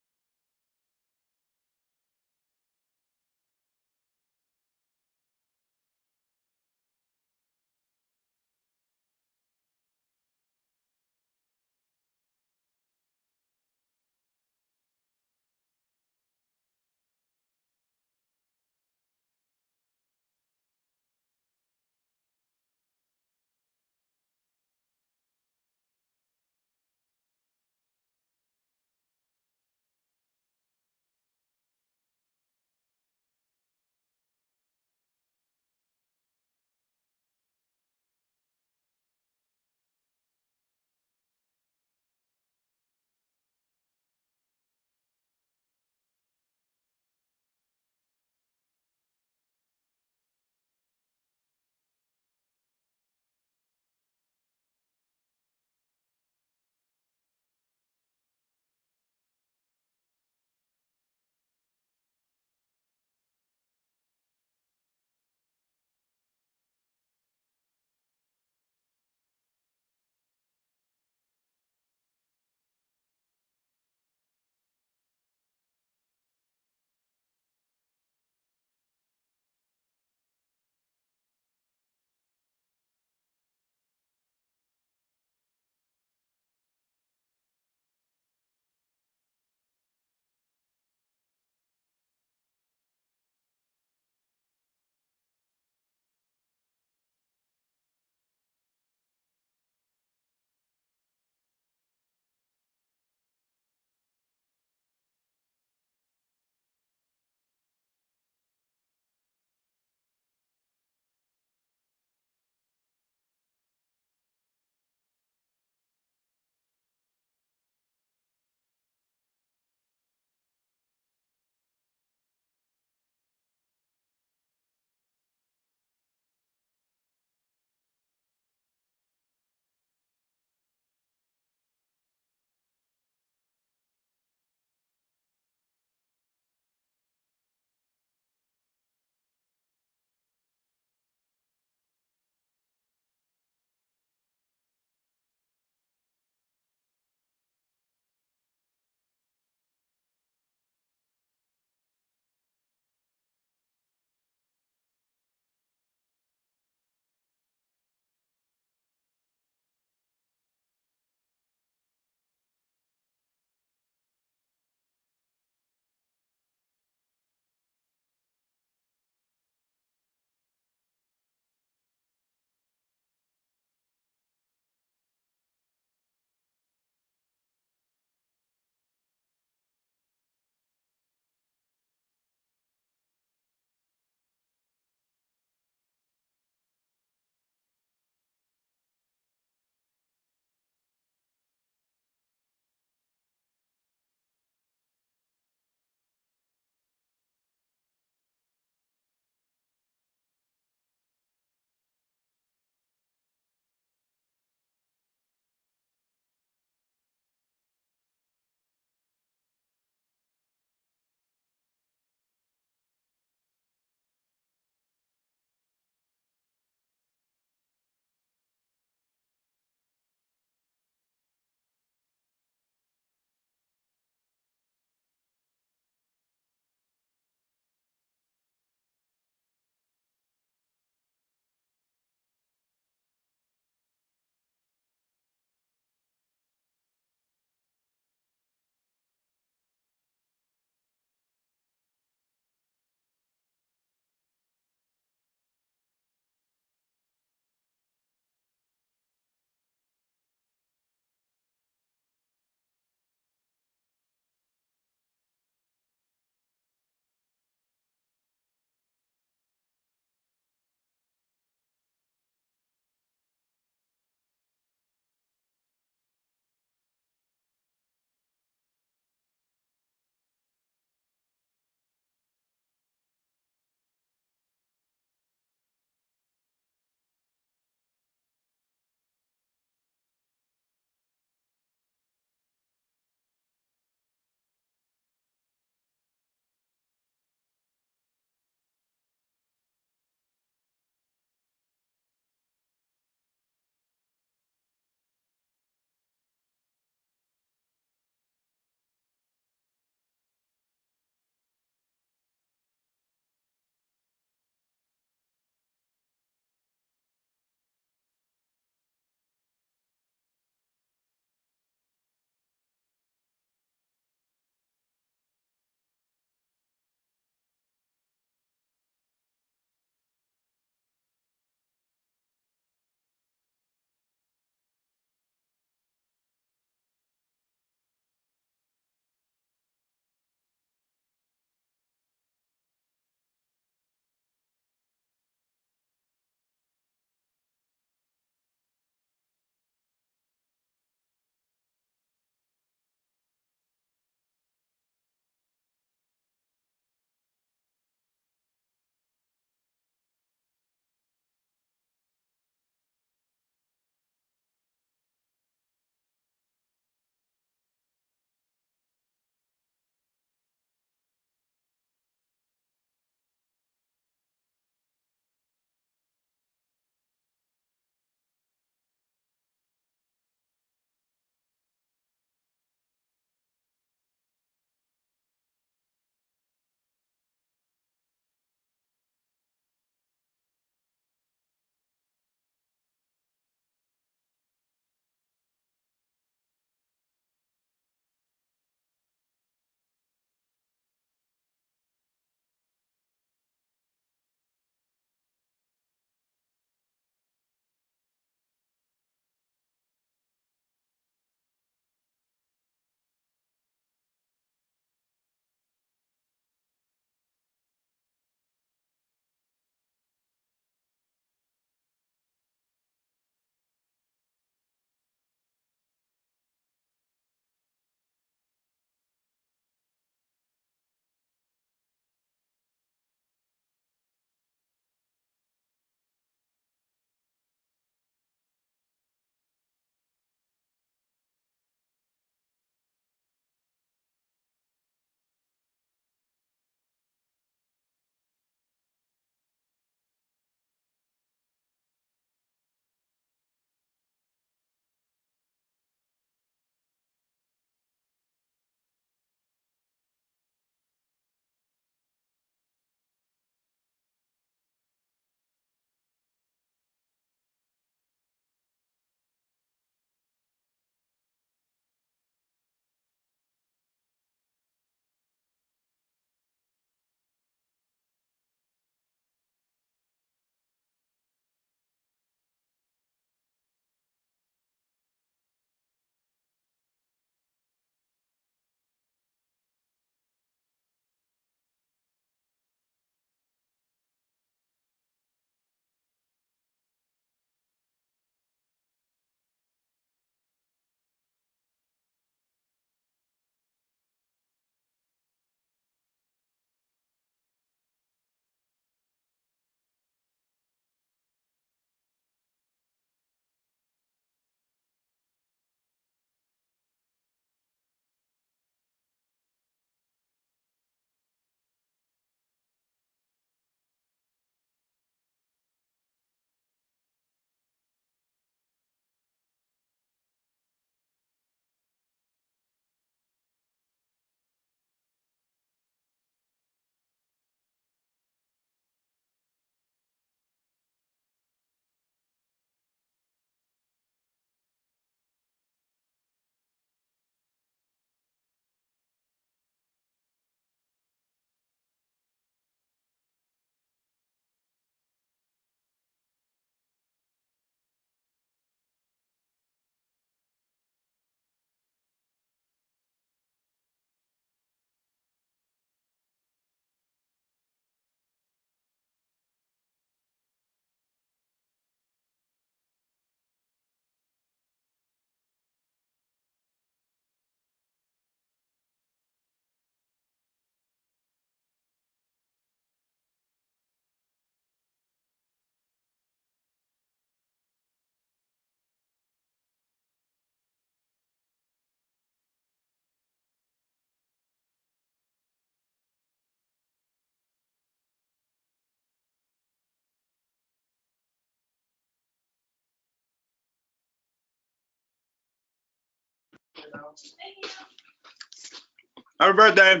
Happy birthday.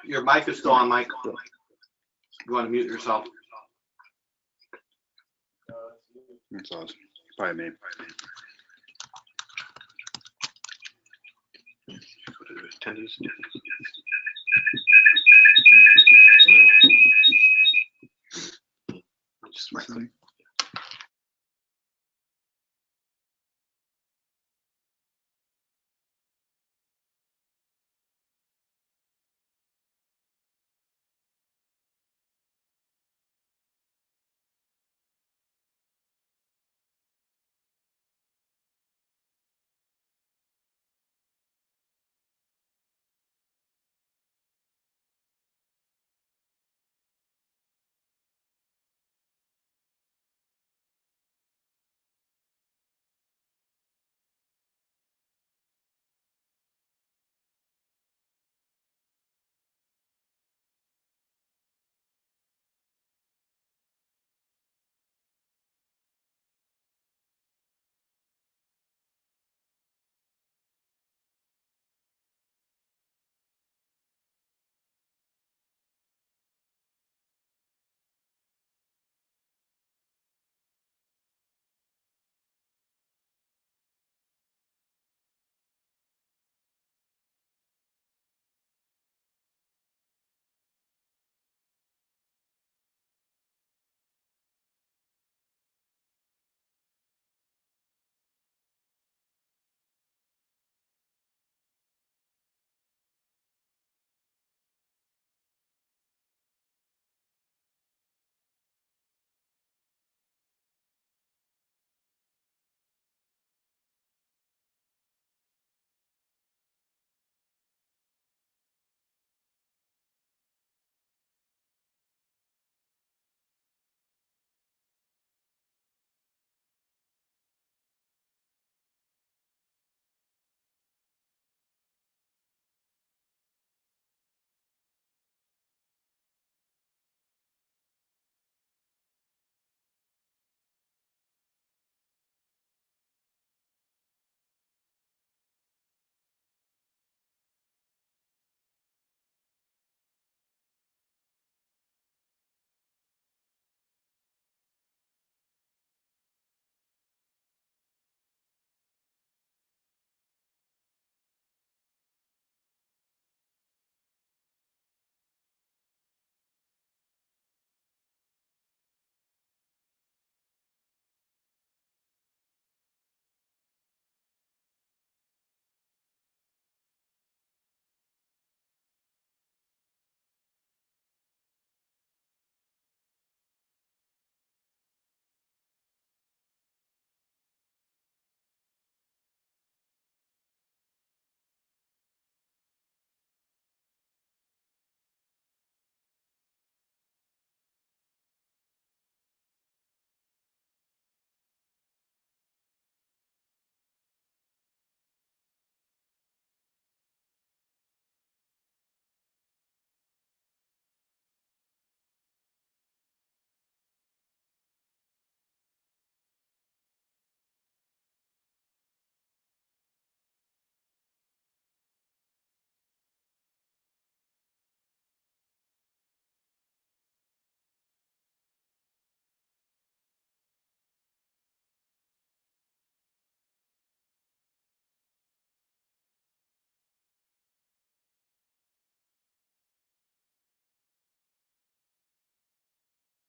Your mic is still on, Mike. You want to mute yourself? That's awesome. Probably me. Just right click.